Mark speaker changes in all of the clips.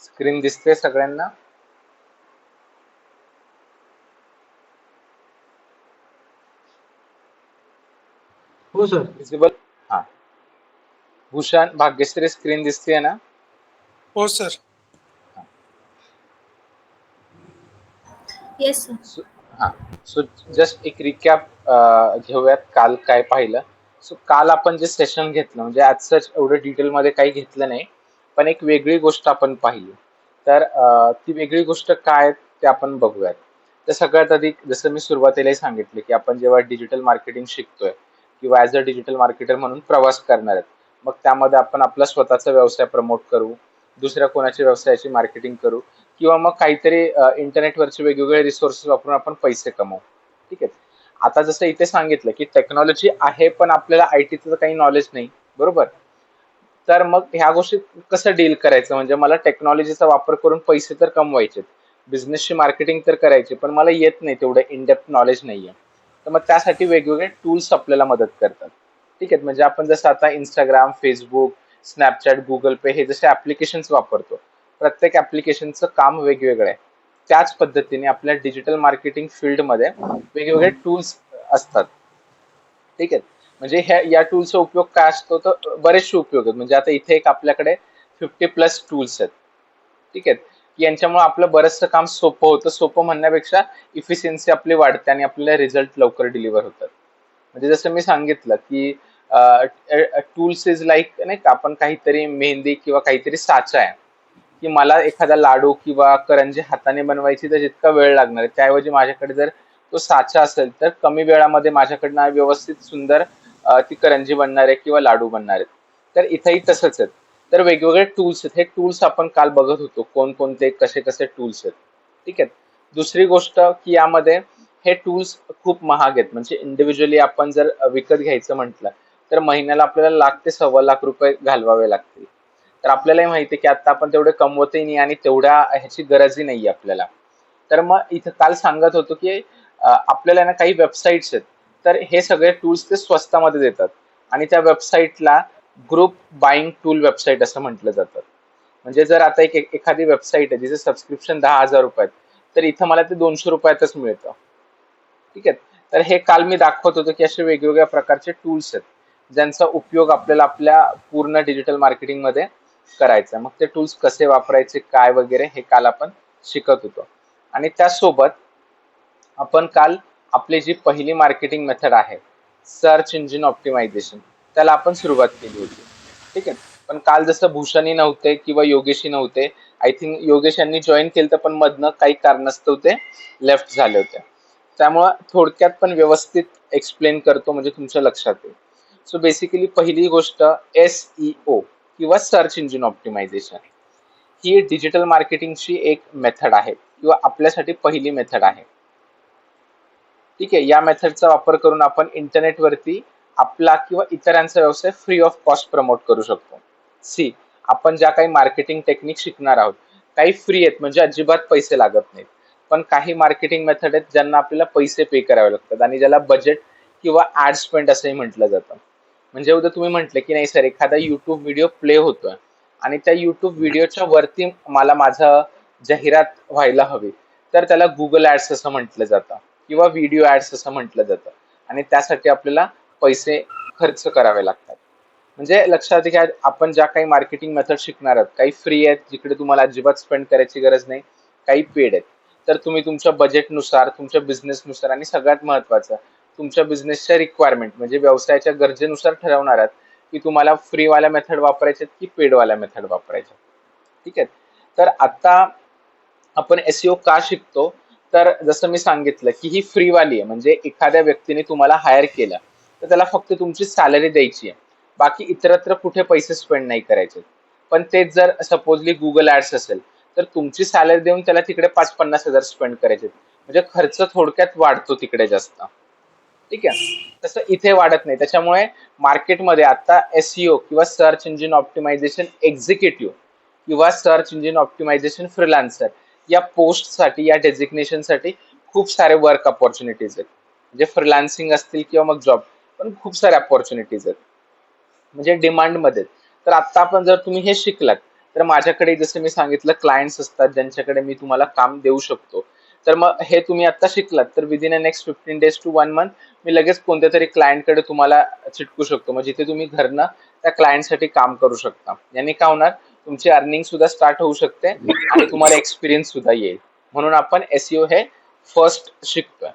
Speaker 1: Screen दिसते सगळ्यांना?
Speaker 2: हो सर.
Speaker 1: विजिबल? हा. भूषण, भाग्यश्री, स्क्रीन दिसते ना?
Speaker 3: हो सर.
Speaker 4: Yes sir.
Speaker 1: हा. सो जस्ट एक रिकॅप घेऊयात, काल काय पाहिलं. सो काल आपण जे सेशन घेतलं, म्हणजे आज सच एवढं डिटेलमध्ये काही घेतलं नाही, पण एक वेगळी गोष्ट आपण पाहिली. तर ती वेगळी गोष्ट काय ते आपण बघूयात. तर सगळ्यात आधी जसं मी सुरुवातीलाही सांगितले की आपण जेव्हा डिजिटल मार्केटिंग शिकतोय किंवा ऍज अ डिजिटल मार्केटर म्हणून प्रवास करणार आहेत, मग त्यामध्ये आपण आपला स्वतःचा व्यवसाय प्रमोट करू, दुसऱ्या कोणाच्या व्यवसायाची मार्केटिंग करू, किंवा मग काहीतरी इंटरनेटवरचे वेगवेगळे रिसोर्सेस वापरून आपण पैसे कमवू. ठीक आहे. आता जसं इथे सांगितलं की टेक्नॉलॉजी आहे पण आपल्याला आयटीचं काही नॉलेज नाही, बरोबर? तर मग ह्या गोष्टी कसं डील करायचं, म्हणजे मला टेक्नॉलॉजीचा वापर करून पैसे तर कमवायचे, बिझनेसची मार्केटिंग तर करायची, पण मला येत नाही, तेवढं इन डेप्थ नॉलेज नाहीये. तर मग त्यासाठी वेगवेगळे टूल्स आपल्याला मदत करतात. ठीक आहे. म्हणजे आपण जसं आता इंस्टाग्राम, फेसबुक, स्नॅपचॅट, गुगल पे हे जसे ऍप्लिकेशन्स वापरतो, प्रत्येक ऍप्लिकेशनचं काम वेगवेगळं आहे. त्याच पद्धतीने आपल्या डिजिटल मार्केटिंग फील्डमध्ये वेगवेगळे टूल्स असतात. ठीक आहे. म्हणजे या टूल्सचा उपयोग काय असतो, तर बरेचसे उपयोग आहेत. म्हणजे आता इथे एक आपल्याकडे 50+ टूल्स आहेत. ठीक आहे. यांच्यामुळे आपलं बरंचसं काम सोपं होतं. सोपं म्हणण्यापेक्षा इफिशियन्सी आपली वाढते आणि आपल्याला रिझल्ट लवकर डिलिव्हर होतात. म्हणजे जसं मी सांगितलं की टूल्स इज लाईक, नाही का, आपण काहीतरी मेहंदी किंवा काहीतरी साचा आहे, की मला एखादा लाडू किंवा करंजी हाताने बनवायची तर जितका वेळ लागणार आहे, त्याऐवजी माझ्याकडे जर तो साचा असेल तर कमी वेळामध्ये माझ्याकडनं व्यवस्थित सुंदर ती करंजी बनणार आहे किंवा लाडू बनणार आहेत. तर इथेही तसंच आहे. तर वेगवेगळे टूल्स आहेत. हे टूल्स आपण काल बघत होतो, कोणकोणते कसे कसे टूल्स आहेत. ठीक आहे. दुसरी गोष्ट की यामध्ये हे टूल्स खूप महाग आहेत. म्हणजे इंडिव्हिज्युअली आपण जर विकत घ्यायचं म्हटलं तर महिन्याला आपल्याला लाख ते ₹1.25 घालवावे लागतील. तर आपल्यालाही माहिती आहे की आता आपण तेवढे कमवतही नाही आणि तेवढ्या ह्याची गरजही नाहीये आपल्याला. तर मग इथं काल सांगत होतो की आपल्याला ना काही वेबसाईट्स आहेत, तर हे सगळे टूल्स ते स्वस्तामध्ये देतात आणि त्या वेबसाईटला ग्रुप बाईंग टूल वेबसाईट असं म्हटलं जातं. म्हणजे जर आता एखादी वेबसाईट आहे जिचं सबस्क्रिप्शन ₹10,000 तर इथं मला ते ₹200 मिळतं. ठीक आहे. तर हे काल मी दाखवत होतो की असे वेगवेगळ्या प्रकारचे टूल्स आहेत ज्यांचा उपयोग आपल्याला आपल्या पूर्ण डिजिटल मार्केटिंग मध्ये करायचा. मग ते टूल्स कसे वापरायचे, काय वगैरे, हे काल आपण शिकत होतो. आणि त्यासोबत आपण काल आपली जी पहिली मार्केटिंग मेथड आहे, सर्च इंजिन ऑप्टिमायझेशन, त्याला आपण सुरुवात केली होती. ठीक आहे. पण काल जसं भूषणी नव्हते किंवा योगेशी नव्हते, आय थिंक योगेश यांनी जॉईन केलं पण मधनं काही कारणास्तव ते लेफ्ट झाले होते. त्यामुळं थोडक्यात पण व्यवस्थित एक्सप्लेन करतो म्हणजे तुमच्या लक्षात येईल. सो बेसिकली पहिली गोष्ट SEO किंवा सर्च इंजिन ऑप्टिमायझेशन, ही डिजिटल मार्केटिंगची एक मेथड आहे किंवा आपल्यासाठी पहिली मेथड आहे. ठीक आहे. या मेथडचा वापर करून आपण इंटरनेटवरती आपला किंवा इतरांचा व्यवसाय फ्री ऑफ कॉस्ट प्रमोट करू शकतो. सी, आपण ज्या काही मार्केटिंग टेक्निक शिकणार आहोत, काही फ्री आहेत म्हणजे अजिबात पैसे लागत नाहीत, पण काही मार्केटिंग मेथड आहेत ज्यांना आपल्याला पैसे पे करावे लागतात आणि ज्याला बजेट किंवा ऍड स्पेंड असंही म्हटलं जातं. म्हणजे उद्या तुम्ही म्हटलं की नाही सर, एखादा युट्यूब व्हिडिओ प्ले होतोय आणि त्या युट्यूब व्हिडिओच्या वरती मला माझं जाहिरात व्हायला हवी, तर त्याला गुगल ऍड्स असं म्हटलं जातं किंवा व्हिडिओ ऍड्स असं म्हटलं जातं आणि त्यासाठी आपल्याला पैसे खर्च करावे लागतात. म्हणजे लक्षात घ्या, आपण ज्या काही मार्केटिंग मेथड शिकणार आहोत, काही फ्री आहेत जिकडे तुम्हाला अजिबात स्पेंड करायची गरज नाही, काही पेड आहेत. तर तुम्ही तुमच्या बजेटनुसार, तुमच्या बिझनेसनुसार आणि सगळ्यात महत्त्वाचं तुमच्या बिझनेसच्या रिक्वायरमेंट म्हणजे व्यवसायाच्या गरजेनुसार ठरवणार आहात की तुम्हाला फ्री वाल्या मेथड वापरायच्यात की पेड वाल्या मेथड वापरायच्या. ठीक आहे. तर आता आपण SEO का शिकतो, तर जसं मी सांगितलं की ही फ्री वाली आहे. म्हणजे एखाद्या व्यक्तीने तुम्हाला हायर केलं तर त्याला फक्त तुमची सॅलरी द्यायची आहे, बाकी इतरत्र कुठे पैसे स्पेंड नाही करायचे. पण तेच जर सपोजली गुगल ऍड्स असेल तर तुमची सॅलरी देऊन त्याला तिकडे 5-50 हजार स्पेंड करायचे, म्हणजे खर्च थोडक्यात वाढतो तिकडे जास्त. ठीक आहे. तसं इथे वाढत नाही. त्याच्यामुळे मार्केटमध्ये आता SEO किंवा सर्च इंजिन ऑप्टिमायझेशन एक्झिक्युटिव्ह किंवा सर्च इंजिन ऑप्टिमायझेशन फ्रीलान्सर या पोस्टसाठी, या डेझिग्नेशनसाठी खूप सारे वर्क अपॉर्च्युनिटीज आहेत. म्हणजे फ्रीलान्सिंग असतील किंवा मग जॉब, पण खूप साऱ्या अपॉर्च्युनिटीज आहेत म्हणजे डिमांडमध्ये. तर आता आपण जर तुम्ही हे शिकलात तर माझ्याकडे जसं मी सांगितलं क्लायंट्स असतात ज्यांच्याकडे मी तुम्हाला काम देऊ शकतो. तर मग हे तुम्ही आता शिकलात तर within a next 15 days to 1 month मी लगेच कोणत्या तरी क्लायंटकडे तुम्हाला चिटकू शकतो. मग जिथे तुम्ही घरनं त्या क्लायंटसाठी काम करू शकता. याने काय होणार तुमची अर्निंग सुद्धा स्टार्ट होऊ शकते आणि तुम्हाला एक्सपिरियन्स सुद्धा येईल. म्हणून आपण एसईओ हे फर्स्ट शिकतोय.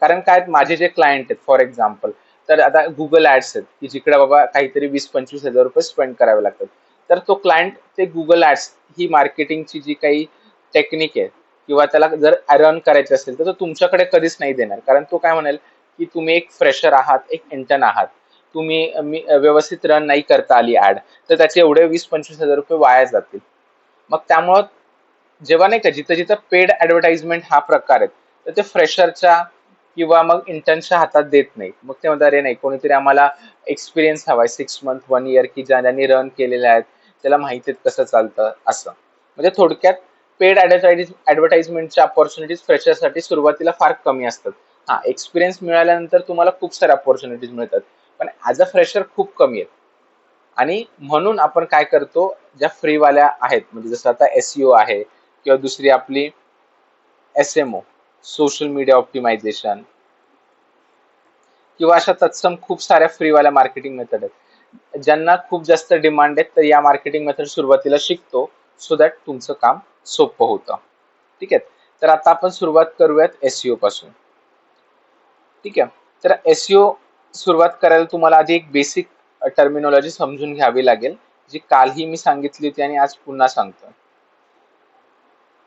Speaker 1: कारण काय माझे जे क्लायंट आहेत फॉर एक्झाम्पल तर आता गुगल ऍड्स आहेत की जिकडे बाबा काहीतरी 20-25 हजार रुपये स्पेंड करावे लागतात. तर तो क्लायंट ते गुगल ऍड्स ही मार्केटिंगची जी काही टेक्निक आहे किंवा त्याला जर रन करायचे असेल तर तो तुमच्याकडे कधीच नाही देणार. कारण तो काय म्हणेल की तुम्ही एक फ्रेशर आहात, एक इंटर्न आहात, तुम्ही व्यवस्थित रन नाही करता आली ऍड, तर त्याचे एवढे 20-25 हजार रुपये वाया जातील. मग त्यामुळं जेव्हा नाही का जिथं जिथं पेड ऍडव्हर्टाइजमेंट हा प्रकार आहे तर ते फ्रेशरच्या किंवा मग इंटर्नच्या हातात देत नाही. मग ते म्हणतात अरे नाही कोणीतरी आम्हाला एक्सपिरियन्स हवाय 6 month 1 year की ज्यांनी रन केलेले आहेत त्याला माहिती आहे कसं चालतं असं. म्हणजे थोडक्यात पेड ऍडव्हर्टाइजमेंटच्या अपॉर्च्युनिटीज फ्रेशरसाठी सुरुवातीला फार कमी असतात. हा एक्सपिरियन्स मिळाल्यानंतर तुम्हाला खूप साऱ्या अपॉर्च्युनिटीज मिळतात पण ऍज अ फ्रेशर खूप कमी आहेत. आणि म्हणून आपण काय करतो ज्या फ्रीवाल्या आहेत म्हणजे जसं आता एसईओ आहे किंवा दुसरी आपली एसएमओ सोशल मीडिया ऑप्टिमायझेशन किंवा अशा तत्सम खूप साऱ्या फ्रीवाल्या मार्केटिंग मेथड आहेत ज्यांना खूप जास्त डिमांड आहे. तर या मार्केटिंग मेथड सुरुवातीला शिकतो सो दॅट तुमचं काम सोपं होतं. ठीक आहे. तर आता आपण सुरुवात करूयात एसईओ पासून. ठीक आहे. तर एसईओ सुरुवात करायला तुम्हाला आधी एक बेसिक टर्मिनॉलॉजी समजून घ्यावी लागेल जी कालही मी सांगितली होती आणि आज पुन्हा सांगतो.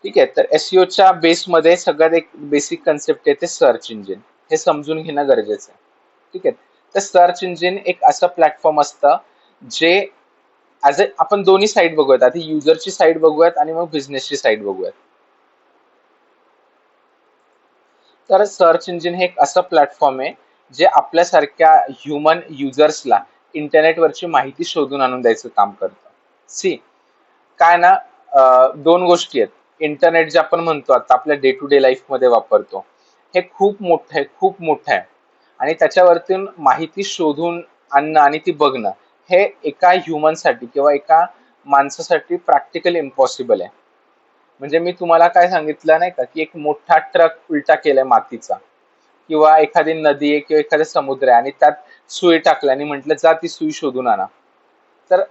Speaker 1: ठीक आहे. तर एसईओच्या बेसमध्ये सगळ्यात एक बेसिक कन्सेप्ट येते सर्च इंजिन. हे समजून घेणं गरजेचं आहे. ठीक आहे. तर सर्च इंजिन एक असं प्लॅटफॉर्म असतं जे ऍज अ आपण दोन्ही साईड बघूयात. आधी युजरची साईड बघूयात आणि मग बिझनेसची साईड बघूयात. तर सर्च इंजिन हे एक असं प्लॅटफॉर्म आहे जे आपल्यासारख्या ह्युमन युजर्सला इंटरनेटवरची माहिती शोधून आणून द्यायचं काम करतं. सी काय ना दोन गोष्टी आहेत. इंटरनेट जे आपण म्हणतो आता आपल्या डे टू डे लाईफ मध्ये वापरतो हे खूप मोठं आहे, खूप मोठं आहे आणि त्याच्यावरतून माहिती शोधून आणणं आणि ती बघणं हे एका ह्युमनसाठी किंवा एका माणसासाठी प्रॅक्टिकली इम्पॉसिबल आहे. म्हणजे मी तुम्हाला काय सांगितलं नाही का की एक मोठा ट्रक उलटा केलाय मातीचा किंवा एखादी नदी आहे किंवा एखादा समुद्र आहे आणि त्यात सुई टाकल्या आणि म्हटलं जा ती सुई शोधून आणा. तर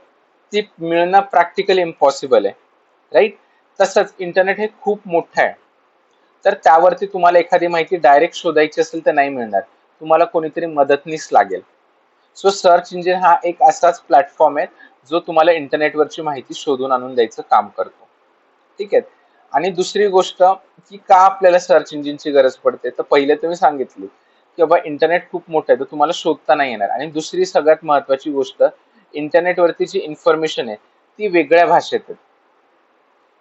Speaker 1: ती मिळणं प्रॅक्टिकली इम्पॉसिबल आहे. राईट. तसंच इंटरनेट हे खूप मोठं आहे. तर त्यावरती तुम्हाला एखादी माहिती डायरेक्ट शोधायची असेल तर नाही मिळणार. तुम्हाला कोणीतरी मदतनीस लागेल. सो सर्च इंजिन हा एक असाच प्लॅटफॉर्म आहे जो तुम्हाला इंटरनेटवरची माहिती शोधून आणून द्यायचं काम करतो. ठीक आहे. आणि दुसरी गोष्ट की का आपल्याला सर्च इंजिनची गरज पडते तर पहिले तुम्ही सांगितली की बाबा इंटरनेट खूप मोठं आहे तर तुम्हाला शोधता नाही येणार. आणि दुसरी सगळ्यात महत्वाची गोष्ट इंटरनेटवरती जी इन्फॉर्मेशन आहे ती वेगळ्या भाषेत आहे.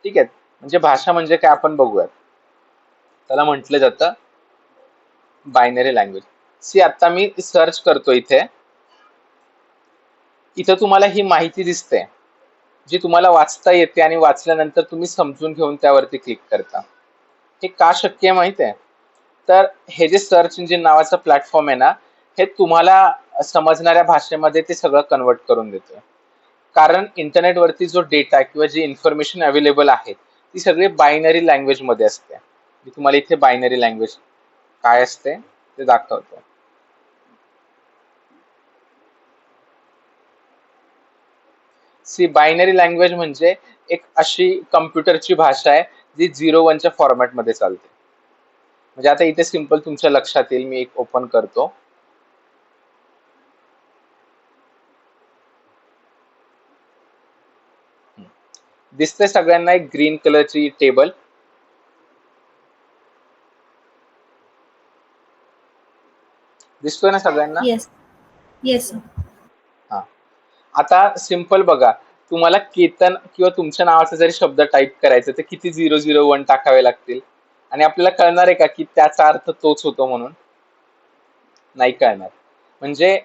Speaker 1: ठीक आहे. म्हणजे भाषा म्हणजे काय आपण बघूयात. त्याला म्हटलं जातं बायनरी लँग्वेज. सी आता मी सर्च करतो इथे. इथं तुम्हाला ही माहिती दिसते जी तुम्हाला वाचता येते आणि वाचल्यानंतर तुम्ही समजून घेऊन त्यावरती क्लिक करता. हे का शक्य आहे माहित आहे. तर हे जे सर्च इंजिन नावाचं प्लॅटफॉर्म आहे ना हे तुम्हाला समजणाऱ्या भाषेमध्ये ते सगळं कन्वर्ट करून देतोय. कारण इंटरनेटवरती जो डेटा किंवा जी इन्फॉर्मेशन अवेलेबल आहे ती सगळी बायनरी लँग्वेज मध्ये असते. मी तुम्हाला इथे बायनरी लँग्वेज काय असते ते दाखवतो. सी बायनरी लँग्वेज म्हणजे एक अशी कम्प्युटरची भाषा आहे जी 0-1च्या फॉर्मॅटमध्ये चालते. म्हणजे आता इथे सिंपल तुमच्या लक्षात येईल. मी एक ओपन करतो. दिसते सगळ्यांना एक ग्रीन कलरची टेबल. दिसतोय ना सगळ्यांना.
Speaker 3: Yes, yes, sir.
Speaker 1: हा. आता सिंपल बघा. तुम्हाला केतन किंवा तुमच्या नावाचा जरी शब्द टाईप करायचा तर किती 001 टाकावे लागतील आणि आपल्याला कळणार आहे का की त्याचा अर्थ तोच होतो म्हणून. नाही कळणार. म्हणजे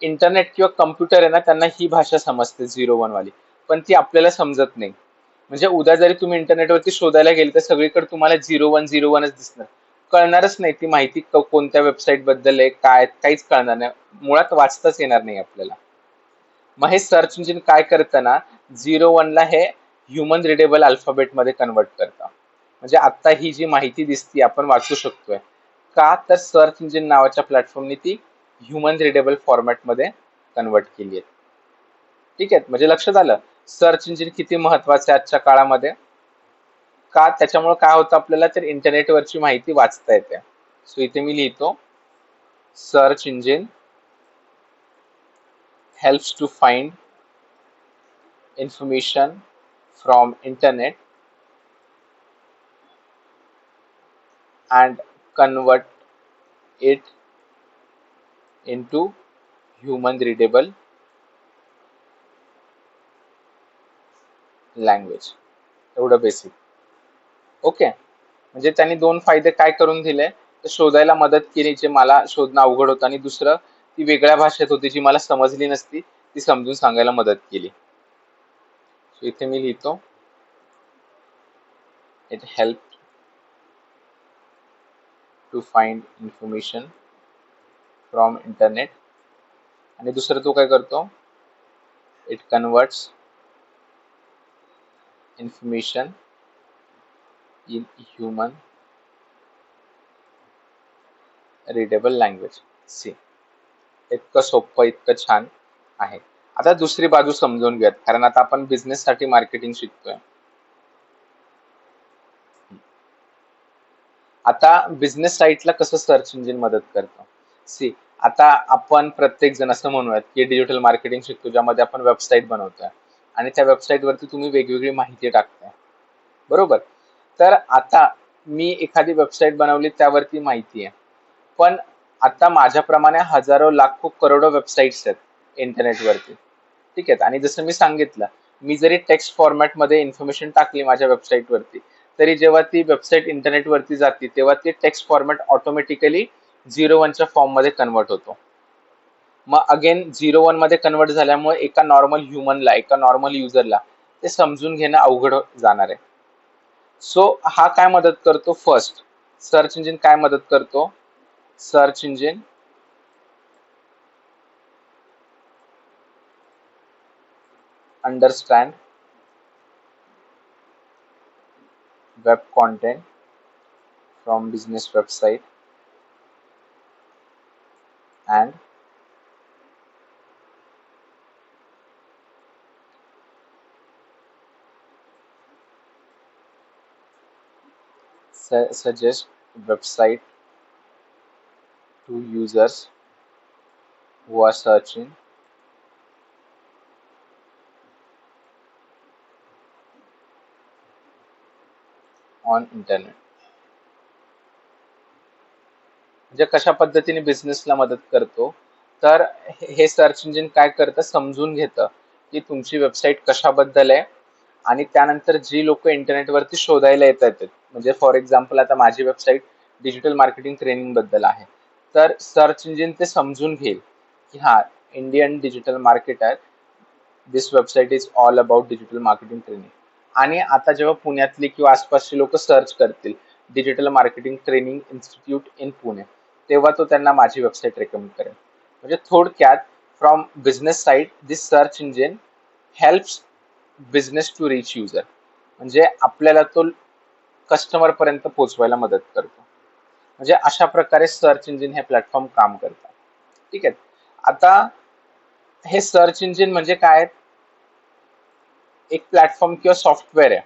Speaker 1: इंटरनेट किंवा कम्प्युटर आहे ना त्यांना ही भाषा समजते 0-1 वाली पण ती आपल्याला समजत नाही. म्हणजे उद्या जरी तुम्ही इंटरनेटवरती शोधायला गेले तर सगळीकडे तुम्हाला 0-1 0-1च दिसणार. कळणारच नाही ती माहिती कोणत्या वेबसाईट बद्दल आहे, काय काहीच कळणार नाही, मुळात वाचताच येणार नाही आपल्याला. मग हे सर्च इंजिन काय करतं ना, 0-1 ला हे ह्युमन रिडेबल अल्फाबेट मध्ये कन्वर्ट करतं. म्हणजे आता ही जी माहिती दिसती आपण वाचू शकतोय का, तर सर्च इंजिन नावाच्या प्लॅटफॉर्मने ती ह्युमन रिडेबल फॉर्मॅट मध्ये कन्वर्ट केली आहे. ठीक आहे, म्हणजे लक्षात आलं सर्च इंजिन किती महत्वाचं आहे आजच्या काळामध्ये. का, त्याच्यामुळे काय होतं आपल्याला, तर इंटरनेटवरची माहिती वाचता येते. सो इथे मी लिहितो, search engine helps to find information from internet and convert it into human readable language. एवढं बेसिक. ओके, म्हणजे त्यांनी दोन फायदे काय करून दिले, तर शोधायला मदत केली जे मला शोधणं अवघड होतं, आणि दुसरं ती वेगळ्या भाषेत होती जी मला समजली नसती, ती समजून सांगायला मदत केली. सो इथे मी लिहितो, it help to find information from internet, आणि दुसरं तो काय करतो, it converts information in human readable language. See, इतकं सोपं, इतकं छान आहे. आता दुसरी बाजू समजून घ्यात, कारण आता आपण बिझनेस साठी मार्केटिंग शिकतोय. आता बिझनेस साईटला कसं सर्च इंजिन मदत करतं. सी, आता आपण प्रत्येक जण असं म्हणूयात की डिजिटल मार्केटिंग शिकतो, ज्यामध्ये आपण वेबसाईट बनवतोय आणि त्या वेबसाईट वरती तुम्ही वेगवेगळी माहिती टाकताय, बरोबर. तर आता मी एखादी वेबसाईट बनवली, त्यावरती माहिती आहे, पण आता माझ्याप्रमाणे हजारो लाखो करोडो वेबसाईट्स आहेत इंटरनेटवरती. ठीक आहे, आणि जसं मी सांगितलं, मी जरी टेक्स्ट फॉर्मॅटमध्ये इन्फॉर्मेशन टाकली माझ्या वेबसाईटवरती, तरी जेव्हा ती वेबसाईट इंटरनेटवरती जाते तेव्हा ते टेक्स्ट फॉर्मॅट ऑटोमॅटिकली 0-1च्या फॉर्म मध्ये कन्वर्ट होतो. मग अगेन 0-1 मध्ये कन्वर्ट झाल्यामुळे एका नॉर्मल ह्युमनला, एका नॉर्मल युजरला ते समजून घेणं अवघड जाणार आहे. सो हा काय मदत करतो, फर्स्ट सर्च इंजिन काय मदत करतो, search engine understand web content from business website and suggest website to users who are searching on internet. म्हणजे कशा पद्धतीने बिझनेसला मदत करतो, तर हे सर्च इंजिन काय करतं, समजून घेतं की तुमची वेबसाईट कशाबद्दल आहे, आणि त्यानंतर जी लोक इंटरनेटवरती शोधायला येतात, म्हणजे फॉर एक्झाम्पल आता माझी वेबसाईट डिजिटल मार्केटिंग ट्रेनिंग बद्दल आहे, तर सर्च इंजिन ते समजून घेईल की हा Indian digital marketer, this website is all about digital marketing training. आणि आता जेव्हा पुण्यातली किंवा आसपासची लोक सर्च करतील digital marketing training institute in Pune, तेव्हा तो त्यांना माझी वेबसाईट रेकमेंड करेल. म्हणजे थोडक्यात, from business side this search engine helps business to reach user, म्हणजे आपल्याला तो कस्टमर पर्यंत पोहोचवायला मदत करतो. म्हणजे अशा प्रकारे सर्च इंजिन हे प्लॅटफॉर्म काम करतात. ठीक आहे, आता हे सर्च इंजिन म्हणजे काय, एक प्लॅटफॉर्म किंवा सॉफ्टवेअर आहे,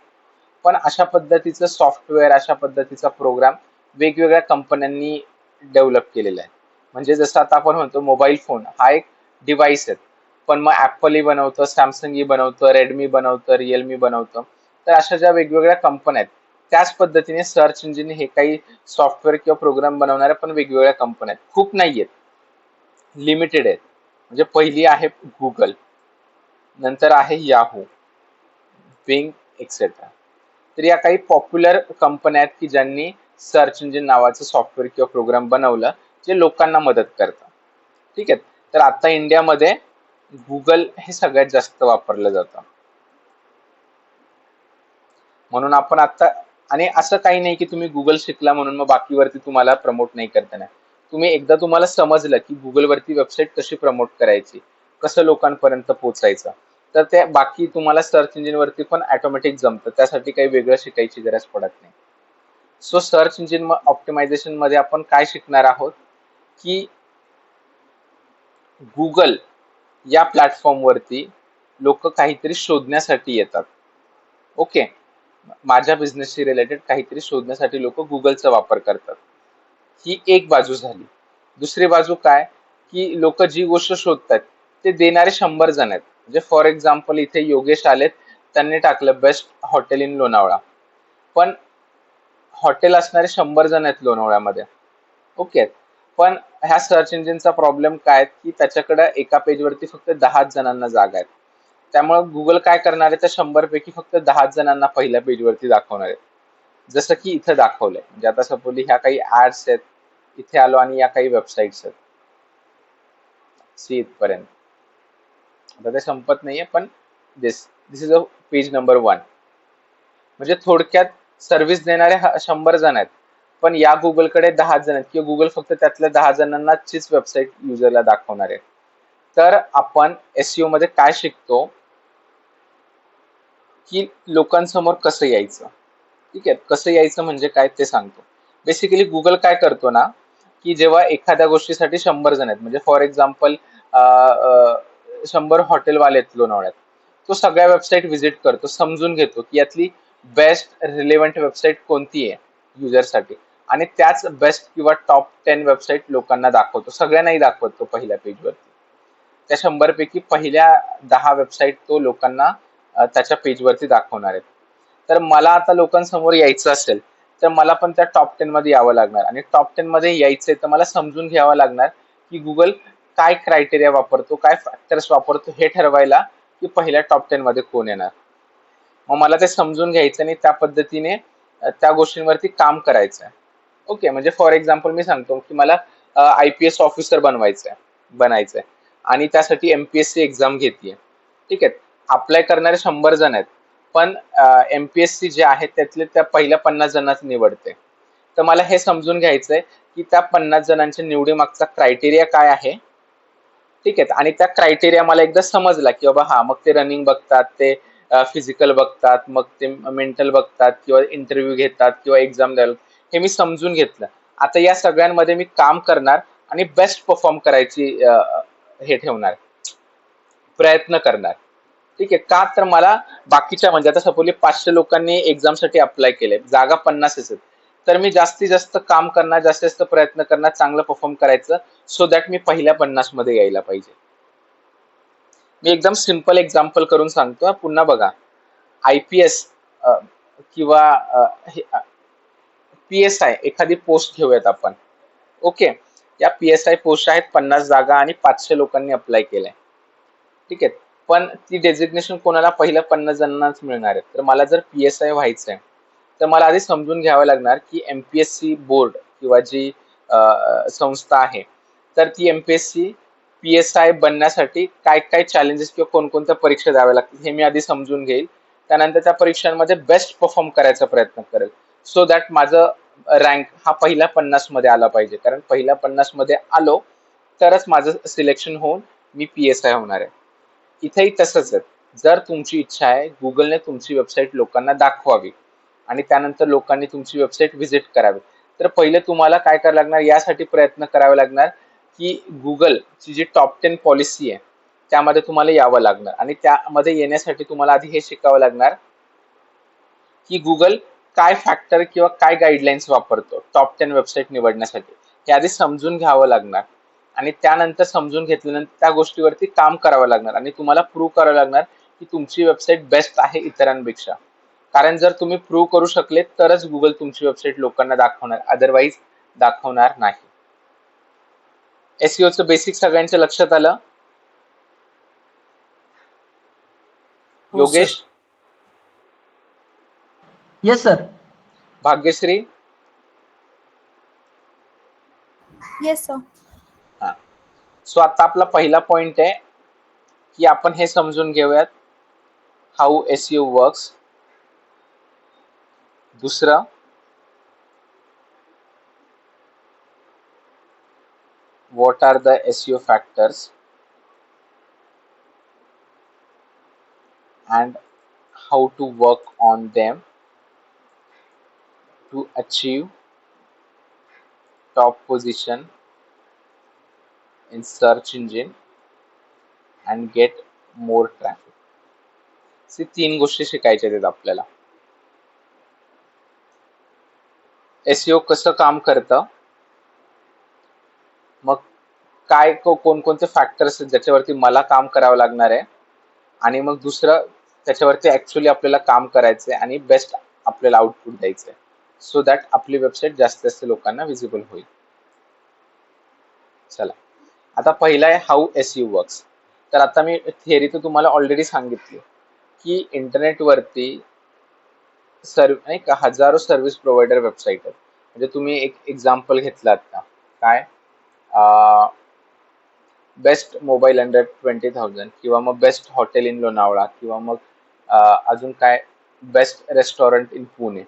Speaker 1: पण अशा पद्धतीचं सॉफ्टवेअर, अशा पद्धतीचा प्रोग्राम वेगवेगळ्या कंपन्यांनी डेव्हलप केलेला आहे. म्हणजे जसं आता आपण म्हणतो मोबाईल फोन हा एक डिव्हाइस आहे, पण मग ऍपलही बनवतं, सॅमसंगही बनवतं, रेडमी बनवतं, रिअलमी बनवतं. तर अशा ज्या वेगवेगळ्या कंपन्या आहेत, त्याच पद्धतीने सर्च इंजिन हे काही सॉफ्टवेअर किंवा प्रोग्राम बनवणाऱ्या पण वेगवेगळ्या कंपन्या आहेत, खूप नाही आहेत, लिमिटेड आहेत. म्हणजे पहिली आहे गुगल, नंतर आहे याहू, बिंग, एक्सेट्रा. तर या काही पॉप्युलर कंपन्या आहेत की ज्यांनी सर्च इंजिन नावाचं सॉफ्टवेअर किंवा प्रोग्राम बनवलं जे लोकांना मदत करतं. ठीक आहे, तर आता इंडियामध्ये गुगल हे सगळ्यात जास्त वापरलं जातं. म्हणून आपण आता आणि असं काही नाही की तुम्ही गुगल शिकला म्हणून मग बाकीवरती तुम्हाला प्रमोट नाही करता येणार. तुम्ही एकदा तुम्हाला समजलं की गुगलवरती वेबसाईट कशी प्रमोट करायची, कसं लोकांपर्यंत पोहोचायचं, तर ते बाकी तुम्हाला सर्च इंजिन वरती पण ऑटोमॅटिक जमतं. त्यासाठी काही वेगळं शिकायची गरज पडत नाही. सो सर्च इंजिन ऑप्टिमायझेशन मध्ये आपण काय शिकणार आहोत की गुगल या प्लॅटफॉर्म वरती लोक काहीतरी शोधण्यासाठी येतात. ओके, माझ्या बिझनेसशी रिलेटेड काहीतरी शोधण्यासाठी लोक गुगलचा वापर करतात. ही एक बाजू झाली. दुसरी बाजू काय, की लोक जी गोष्ट शोधतात ते देणारे 100 जण आहेत. म्हणजे फॉर एक्झाम्पल इथे योगेश आलेत, त्यांनी टाकलं बेस्ट हॉटेल इन लोणावळा, पण हॉटेल असणारे 100 जण आहेत लोणावळ्यामध्ये. ओके, पण ह्या सर्च इंजिनचा प्रॉब्लेम काय की त्याच्याकडे एका पेजवरती फक्त 10 जणांना जागा आहेत. त्यामुळे गुगल काय करणार आहे, त्या 100 पैकी फक्त 10 जणांना पहिल्या पेजवरती दाखवणार आहे. जसं की इथं दाखवलंय. म्हणजे आता सपोज ह्या काही ऍड्स आहेत, इथे आलो आणि या काही वेबसाईट्स आहेत, सी इथपर्यंत. आता ते संपत नाहीये, पण दिस इज अ पेज नंबर 1. म्हणजे थोडक्यात सर्व्हिस देणारे 100 जण आहेत, पण या गुगलकडे 10 जण आहेत, किंवा गुगल फक्त त्यातल्या 10 जणांनाचीच वेबसाईट युजरला दाखवणार आहे. तर आपण एसईओ मध्ये काय शिकतो की लोकांसमोर कसं यायचं. ठीक आहे, कसं यायचं म्हणजे काय ते सांगतो. बेसिकली गुगल काय करतो ना, की जेव्हा एखाद्या गोष्टीसाठी 100 जण आहेत, म्हणजे फॉर एक्झाम्पल 100 हॉटेलवाले आहेत लोणावळ्यात, तो सगळ्या वेबसाईट व्हिजिट करतो, समजून घेतो की यातली बेस्ट रिलेव्हंट वेबसाईट कोणती आहे युजरसाठी, आणि त्याच बेस्ट किंवा टॉप 10 वेबसाईट लोकांना दाखवतो. सगळ्यांनाही दाखवतो पहिल्या पेजवरती. त्या 100 पैकी पहिल्या 10 वेबसाईट तो लोकांना त्याच्या पेजवरती दाखवणार आहेत. तर मला आता लोकांसमोर यायचं असेल तर मला पण त्या टॉप 10 मध्ये यावं लागणार, आणि टॉप 10 मध्ये यायचंय तर मला समजून घ्यावं लागणार की गुगल काय क्रायटेरिया वापरतो, काय फॅक्टर्स वापरतो हे ठरवायला की पहिल्या टॉप 10 मध्ये कोण येणार. मग मला ते समजून घ्यायचं आणि त्या पद्धतीने त्या गोष्टींवरती काम करायचं आहे. ओके, म्हणजे फॉर एक्झाम्पल मी सांगतो की मला IPS ऑफिसर बनायचंय आणि त्यासाठी MPSC एक्झाम घेतलीये. ठीक आहे, अप्लाय करणारे 100 जण आहेत, पण MPSC जे आहे त्यातले त्या पहिल्या 50 जणांच निवडते. तर मला हे समजून घ्यायचंय की त्या 50 जणांच्या निवडीमागचा क्रायटेरिया काय आहे. ठीक आहे, आणि त्या क्रायटेरिया मला एकदा समजला की बाबा हा, मग ते रनिंग बघतात, ते फिजिकल बघतात, मग ते मेंटल बघतात, किंवा इंटरव्ह्यू घेतात, किंवा एक्झाम द्यायला, हे मी समजून घेतलं. आता या सगळ्यांमध्ये मी काम करणार आणि बेस्ट परफॉर्म करायची हे ठेवणार, प्रयत्न करणार. ठीक आहे, का तर मला बाकीच्या, म्हणजे आता सपोज 500 लोकांनी एक्झामसाठी अप्लाय केले, जागा 50 आहेत, तर मी जास्तीत जास्त काम करणार, जास्तीत जास्त प्रयत्न करणार, चांगलं परफॉर्म करायचं, सो दॅट मी पहिल्या 50 मध्ये यायला पाहिजे. मी एकदम सिंपल एक्झाम्पल करून सांगतो, पुन्हा बघा. IPS किंवा PSI एखादी पोस्ट घेऊयात आपण. ओके, या PSI पोस्ट आहेत, 50 जागा आणि 500 लोकांनी अप्लाय केलंय. ठीक आहे, पण ती डेझिग्नेशन कोणाला, पहिल्या 50 जणांनाच मिळणार आहे. तर मला जर PSI व्हायचंय तर मला आधी समजून घ्यावं लागणार की MPSC बोर्ड किंवा जी संस्था आहे, तर ती MPSC PSI बनण्यासाठी काय काय चॅलेंजेस किंवा कोणकोणत्या परीक्षा द्याव्या लागतील हे मी आधी समजून घेईल. त्यानंतर त्या परीक्षांमध्ये बेस्ट परफॉर्म करायचा प्रयत्न करेल, सो दॅट माझं रँक हा पहिल्या 50 मध्ये आला पाहिजे. कारण पहिल्या 50 मध्ये आलो तरच माझं सिलेक्शन होऊन मी PSI होणार आहे. इथेही तसंच आहे. जर तुमची इच्छा आहे गुगलने तुमची वेबसाईट लोकांना दाखवावी आणि त्यानंतर लोकांनी तुमची वेबसाईट व्हिजिट करावी, तर पहिले तुम्हाला काय करावं लागणार, यासाठी प्रयत्न करावे लागणार की गुगलची जी टॉप 10 पॉलिसी आहे त्यामध्ये तुम्हाला यावं लागणार. आणि त्यामध्ये येण्यासाठी तुम्हाला आधी हे शिकावं लागणार की गुगल काय फॅक्टर किंवा काय गाईडलाईन्स वापरतो टॉप 10 वेबसाईट निवडण्यासाठी, हे आधी समजून घ्यावं लागणार. आणि त्यानंतर समजून घेतल्यानंतर त्या गोष्टीवरती काम करावं लागणार आणि तुम्हाला प्रूव्ह करावं लागणार की तुमची वेबसाईट बेस्ट आहे इतरांपेक्षा. कारण जर तुम्ही प्रूव्ह करू शकले तरच गुगल तुमची वेबसाईट लोकांना दाखवणार, अदरवाईज दाखवणार नाही. एसईओचं बेसिक सगळ्यांच्या लक्षात आलं.
Speaker 2: हो sir.
Speaker 1: Yogesh,
Speaker 2: yes sir.
Speaker 1: Bhagyashree,
Speaker 3: Yes, sir.
Speaker 1: हा. सो आता आपला पहिला पॉइंट आहे की आपण हे समजून घेऊयात हाऊ एसईओ वर्क्स. दुसरं what are the SEO factors and how to work on them to achieve top position in search engine and get more traffic. See 3 गोष्टी शिकायच्या आहेत आपल्याला. एसईओ कसं काम करतं, मग काय कोणकोणते फॅक्टर्स ज्याच्यावरती मला काम करावं लागणार आहे, आणि मग दुसरं त्याच्यावरती ऍक्च्युअली आपल्याला काम करायचंय आणि बेस्ट आपल्याला आउटपुट द्यायचंय, सो दॅट आपली वेबसाईट जास्तीत जास्त लोकांना विजिबल होईल. चला, आता पहिला आहे हाऊ एसईओ वर्क्स. तर आता मी थिअरी तर तुम्हाला ऑलरेडी सांगितली की इंटरनेटवरती नाही का हजारो सर्व्हिस प्रोव्हायडर वेबसाईट आहेत. म्हणजे तुम्ही एक एक्झाम्पल घेतलं आता, काय बेस्ट मोबाईल अंडर 20,000 किंवा मग बेस्ट हॉटेल इन लोणावळा किंवा मग अजून काय बेस्ट रेस्टॉरंट इन पुणे.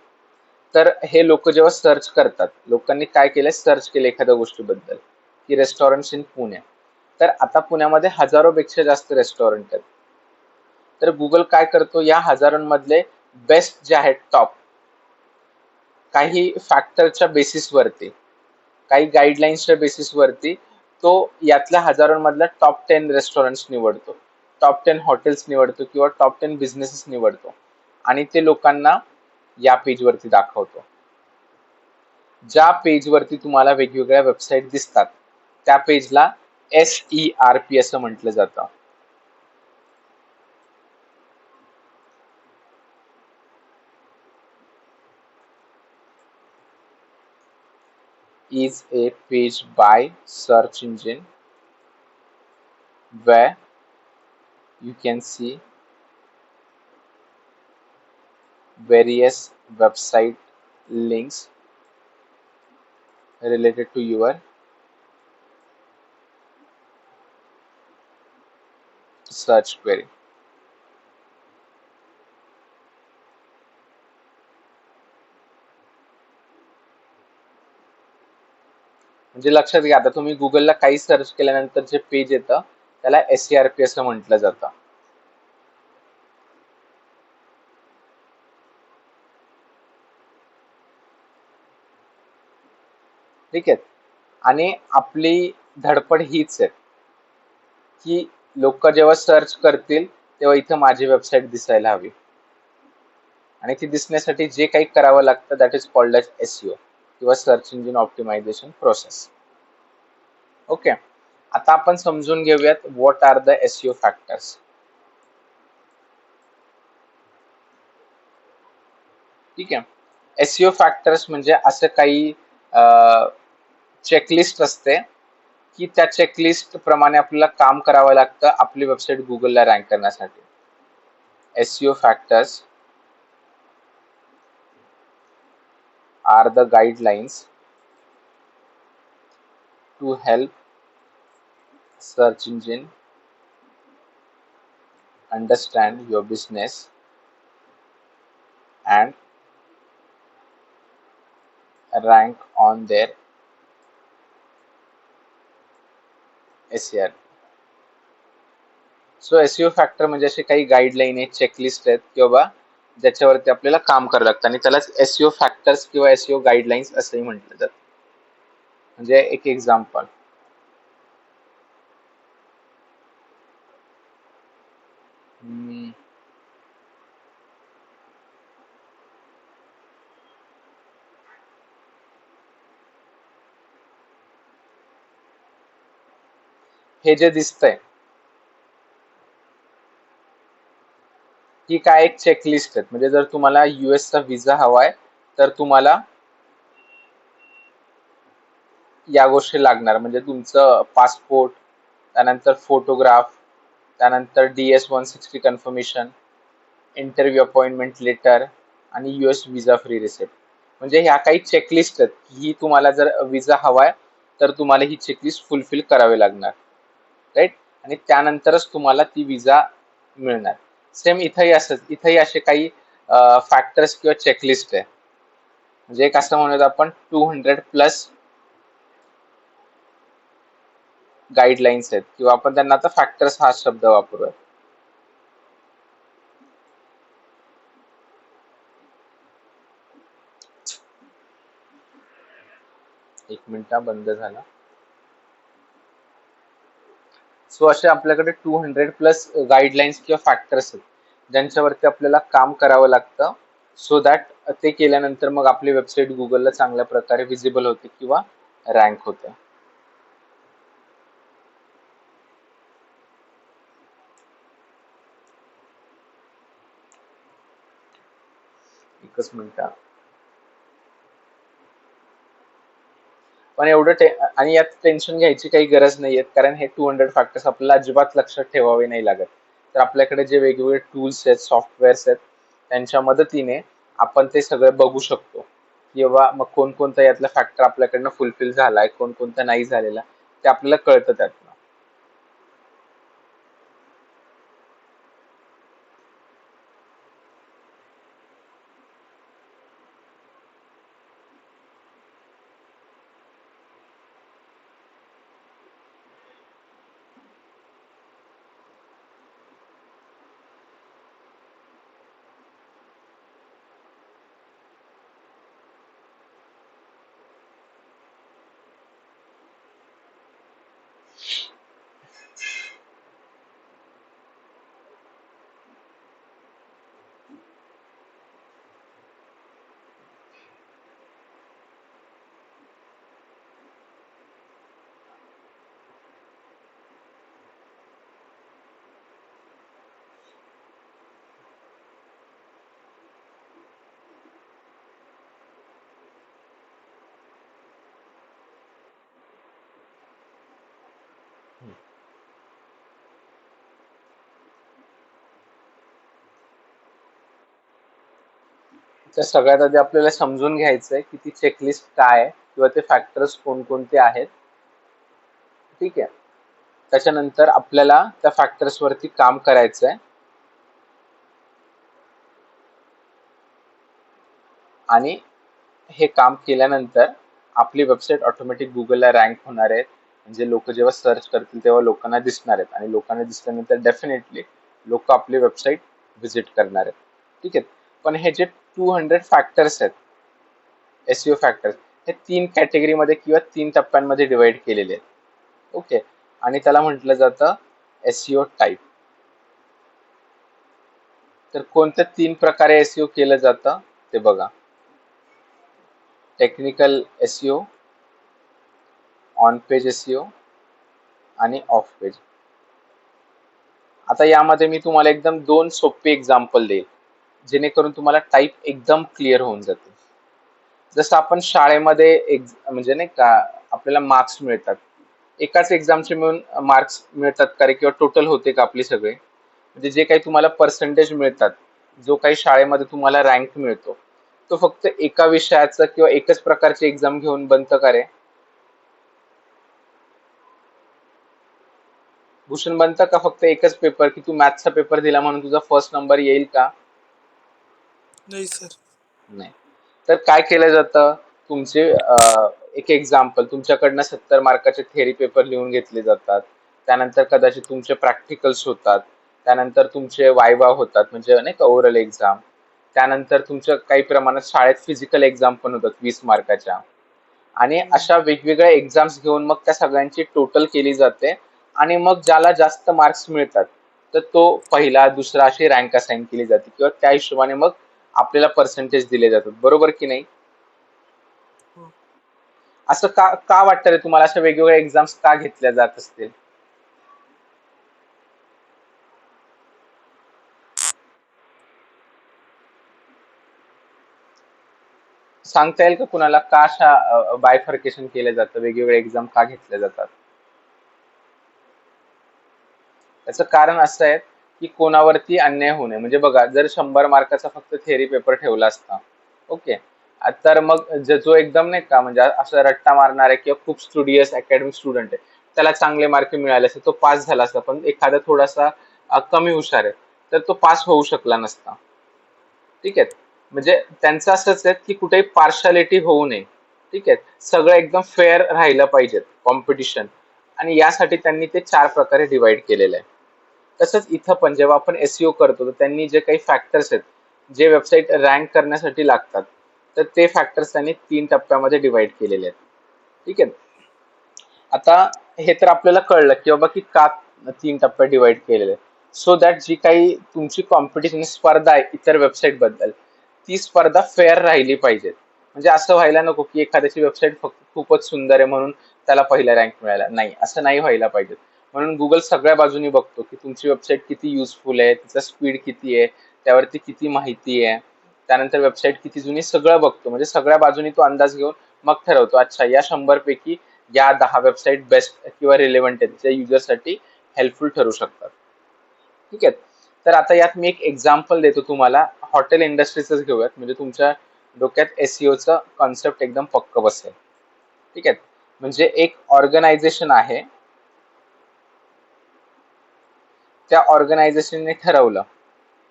Speaker 1: तर हे लोक जेव्हा सर्च करतात, लोकांनी काय केलंय, सर्च केलं एखाद्या गोष्टीबद्दल की रेस्टॉरंट्स इन पुणे. तर आता पुण्यामध्ये हजारोपेक्षा जास्त रेस्टॉरंट आहेत. तर गुगल काय करतो, या हजारांमधले बेस्ट जे आहेत टॉप, काही फॅक्टरच्या बेसिसवरती, काही गाईडलाईन्सच्या बेसिसवरती तो यातल्या हजारांमधल्या टॉप 10 रेस्टॉरंट्स निवडतो, टॉप 10 हॉटेल्स निवडतो किंवा टॉप 10 बिझनेसेस निवडतो आणि ते लोकांना या पेजवरती दाखवतो. ज्या पेजवरती तुम्हाला वेगवेगळ्या वेबसाईट दिसतात त्या पेजला SERP असं म्हटलं जातं. is a page by search engine where you can see various website links related to your search query. म्हणजे लक्षात घ्या, आता तुम्ही गुगलला काही सर्च केल्यानंतर जे पेज येतं त्याला SERP असं म्हटलं जातं. ठीक आहे. आणि आपली धडपड हीच आहे की लोक जेव्हा सर्च करतील तेव्हा इथं माझी वेबसाईट दिसायला हवी, आणि ती दिसण्यासाठी जे काही करावं लागतं that is called as SEO किंवा search engine optimisation process. Okay, आता आपण समजून घेऊयात what are the SEO factors. ठीक आहे, SEO फॅक्टर्स म्हणजे असं काही चेकलिस्ट असते की त्या चेकलिस्ट प्रमाणे आपल्याला काम करावं लागतं आपली वेबसाईट गुगलला रँक करण्यासाठी. SEO factors are the guidelines to help search engine understand your business and rank on their SER. So SEO factor म्हणजे असे काही गाईडलाईन आहेत, चेकलिस्ट आहेत की बाबा ज्याच्यावरती आपल्याला काम करावं लागतं, आणि त्यालाच SEO फॅक्टर्स किंवा SEO गाईडलाईन्स असंही म्हटलं जातं. म्हणजे एक एक्झाम्पल, हे जे दिसतंय ही काय एक चेकलिस्ट आहे. म्हणजे जर तुम्हाला US चा व्हिसा हवाय तर तुम्हाला या गोष्टी लागणार, म्हणजे तुमचं पासपोर्ट, त्यानंतर फोटोग्राफ, त्यानंतर DS-160 confirmation, interview appointment letter आणि US व्हिसा फ्री रिसिप्ट. म्हणजे ह्या काही चेकलिस्ट आहेत, ही तुम्हाला जर व्हिसा हवाय तर तुम्हाला ही चेकलिस्ट फुलफिल करावी लागणार, राईट, आणि त्यानंतरच तुम्हाला ती व्हिसा मिळणार. सेम इथंही असंच, इथंही असे काही फॅक्टर्स किंवा चेकलिस्ट आहे म्हणजे एक असं म्हणूयात आपण 200+ गाईडलाईन्स आहेत, किंवा आपण त्यांना आता फॅक्टर्स हा शब्द वापरूया. एक मिनिट बंद झाला. सो असे आपल्याकडे 200+ गाईडलाईन्स किंवा फॅक्टर्स आहेत, ज्यांच्यावरती आपल्याला काम करावं लागतं, सो दॅट ते केल्यानंतर मग आपली वेबसाईट गुगलला चांगल्या प्रकारे विजिबल होते किंवा रँक होते. एकच मिनिट. पण आणि यात टेन्शन घ्यायची काही गरज नाहीये, कारण हे 200 फॅक्टर्स आपल्याला अजिबात लक्षात ठेवावे नाही लागत. तर आपल्याकडे जे वेगवेगळे टूल्स आहेत, सॉफ्टवेअर्स आहेत, त्यांच्या मदतीने आपण ते सगळं बघू शकतो, किंवा मग कोणकोणता यातला फॅक्टर आपल्याकडनं फुलफिल झालाय, कोणकोणता नाही झालेला, ते आपल्याला कळतं त्यातनं. तर सगळ्यात आधी आपल्याला समजून घ्यायचंय की ती चेकलिस्ट काय आहे, किंवा ते फॅक्टर्स कोणकोणते आहेत. ठीक आहे. त्याच्यानंतर आपल्याला त्या फॅक्टर्स वरती काम करायचंय, आणि हे काम केल्यानंतर आपली वेबसाईट ऑटोमॅटिक गुगलला रँक होणार आहे. म्हणजे लोक जेव्हा सर्च करतील तेव्हा लोकांना दिसणार आहेत, आणि लोकांना दिसल्यानंतर डेफिनेटली लोक आपली वेबसाईट व्हिजिट करणार आहेत. ठीक आहे. पण हे जे 200 फॅक्टर्स आहेत, एसईओ फॅक्टर्स, हे 3 कॅटेगरीमध्ये किंवा 3 टप्प्यांमध्ये डिवाइड केलेले आहेत. ओके. आणि त्याला म्हटलं जातं एसईओ टाईप. तर कोणत्या 3 प्रकारे एसईओ केलं जातं ते बघा. Technical SEO, on page SEO आणि ऑफ पेज. आता यामध्ये मी तुम्हाला एकदम 2 सोपे एक्झाम्पल देईल, जेणेकरून तुम्हाला टाईप एकदम क्लिअर होऊन जातील. जसं आपण शाळेमध्ये म्हणजे नाही का आपल्याला मार्क्स मिळतात, एकाच एक्झामचे मिळून मार्क्स मिळतात का रे, किंवा टोटल होते का आपले सगळे, म्हणजे जे काही तुम्हाला पर्सेंटेज मिळतात, जो काही शाळेमध्ये तुम्हाला रँक मिळतो, तो फक्त एका विषयाचं किंवा एकच प्रकारची एक्झाम घेऊन बनतं का रे? भूषण, बनतं का फक्त एकच पेपर, की तू मॅथ्सचा पेपर दिला म्हणून तुझा फर्स्ट नंबर येईल का?
Speaker 4: नाही सर.
Speaker 1: नाही. तर काय केलं जातं, तुमचे एक एक्झाम्पल, तुमच्याकडनं 70 मार्काचे थेअरी पेपर लिहून घेतले जातात, त्यानंतर कदाचित तुमचे प्रॅक्टिकल्स होतात, त्यानंतर तुमचे वायवा होतात, म्हणजे नाही का ओरल एक्झाम, त्यानंतर तुमच्या काही प्रमाणात शाळेत फिजिकल एक्झाम पण होतात 20 मार्काच्या, आणि अशा वेगवेगळ्या एक्झाम्स घेऊन मग त्या सगळ्यांची टोटल केली जाते, आणि मग ज्याला जास्त मार्क्स मिळतात तर तो पहिला दुसरा अशी रँक असाइन केली जाते, किंवा त्या हिशोबाने मग आपल्याला पर्सेंटेज दिले जातात. बरोबर की नाही?
Speaker 4: हो.
Speaker 1: असं का का वाटतं रे तुम्हाला, अशा वेगवेगळ्या एक्झाम्स का घेतल्या जात असतील? सांगता येईल का कुणाला, का अशा बायफर्केशन केलं जातं, वेगवेगळे एक्झाम का घेतल्या जातात? त्याचं कारण असं आहे की कोणावरती अन्याय होऊ नये. म्हणजे बघा, जर 100 मार्काचा फक्त थेअरी पेपर ठेवला असता, ओके, तर मग जो एकदम नाही का म्हणजे असं रट्टा मारणार आहे किंवा खूप स्टुडियस अकॅडमिक स्टुडंट आहे, त्याला चांगले मार्क मिळाले असते, तो पास झाला असता. पण एखादा थोडासा कमी हुशार आहे, तर तो पास होऊ शकला नसता. ठीक आहे. म्हणजे त्यांचं असंच आहे की कुठेही पार्शालिटी होऊ नये. ठीक आहे, सगळं एकदम फेअर राहिलं पाहिजे कॉम्पिटिशन, आणि यासाठी त्यांनी ते 4 प्रकारे डिवाइड केलेलं आहे. तसंच इथं पण जेव्हा आपण एसईओ करतो तर त्यांनी जे काही फॅक्टर्स आहेत, जे वेबसाईट रँक करण्यासाठी लागतात, तर ते फॅक्टर्स त्यांनी 3 टप्प्यामध्ये डिवाइड केलेले आहेत. ठीक आहे, आता हे तर आपल्याला कळलं की बाबा की का 3 टप्प्यात डिवाइड केलेले आहे. सो दॅट जी काही तुमची कॉम्पिटिशन स्पर्धा आहे इतर वेबसाईट बद्दल, ती स्पर्धा फेअर राहिली पाहिजे. म्हणजे असं व्हायला नको की एखाद्याची वेबसाईट फक्त खूपच सुंदर आहे म्हणून त्याला पहिला रँक मिळाला. नाही, असं नाही व्हायला पाहिजे. म्हणून गुगल सगळ्या बाजूनी बघतो की तुमची वेबसाईट किती युजफुल आहे, तिचा स्पीड किती आहे, त्यावरती किती माहिती आहे, त्यानंतर वेबसाईट किती जुनी, सगळं बघतो. म्हणजे सगळ्या बाजूनी तो अंदाज घेऊन मग ठरवतो, अच्छा या 100 पैकी या 10 वेबसाईट बेस्ट किंवा रिलेव्हंट आहेत, ज्या युजरसाठी हेल्पफुल ठरू शकतात. ठीक आहे, तर आता यात मी एक एक्झाम्पल देतो तुम्हाला. हॉटेल इंडस्ट्रीच घेऊयात, म्हणजे तुमच्या डोक्यात एसईओचं कॉन्सेप्ट एकदम पक्क बसेल. ठीक आहे, म्हणजे एक ऑर्गनायझेशन आहे, त्या ऑर्गनायझेशनने ठरवलं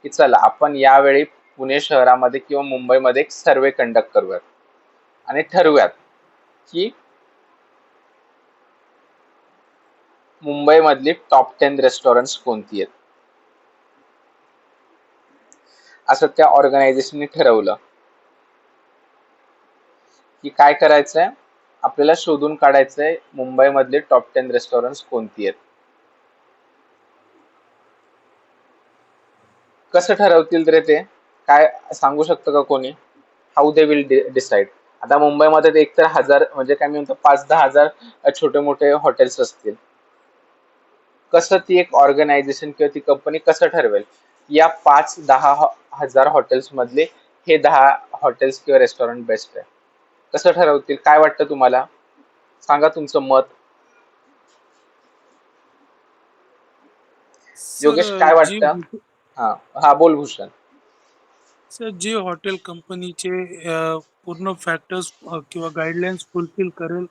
Speaker 1: की चला आपण यावेळी पुणे शहरामध्ये किंवा मुंबईमध्ये एक सर्वे कंडक्ट करूयात आणि ठरवूयात की मुंबईमधली टॉप 10 रेस्टॉरंट्स कोणती आहेत. असं त्या ऑर्गनायझेशनने ठरवलं की काय करायचंय, आपल्याला शोधून काढायचंय मुंबईमधली टॉप 10 रेस्टॉरंट्स कोणती आहेत. कसं ठरवतील रे ते, काय सांगू शकतं का कोणी? How they will decide. आता मुंबईमध्ये एक तर हजार, म्हणजे काय मी म्हणतो 5-10 हजार छोटे मोठे हॉटेल्स असतील. कसं ती एक ऑर्गनायझेशन किंवा ती कंपनी कसं ठरवेल या 5-10 हजार हॉटेल्स मधले हे 10 हॉटेल्स किंवा रेस्टॉरंट बेस्ट आहे? कसं ठरवतील, काय वाटतं तुम्हाला? सांगा तुमचं मत.
Speaker 4: सर
Speaker 1: योगेश काय
Speaker 4: जी
Speaker 1: वाटतं? हा हा, बोल भूषण.
Speaker 4: सर जी हॉटेल कंपनीचे पूर्ण फॅक्टर्स किंवा गाईडलाईन्स फुलफिल करेल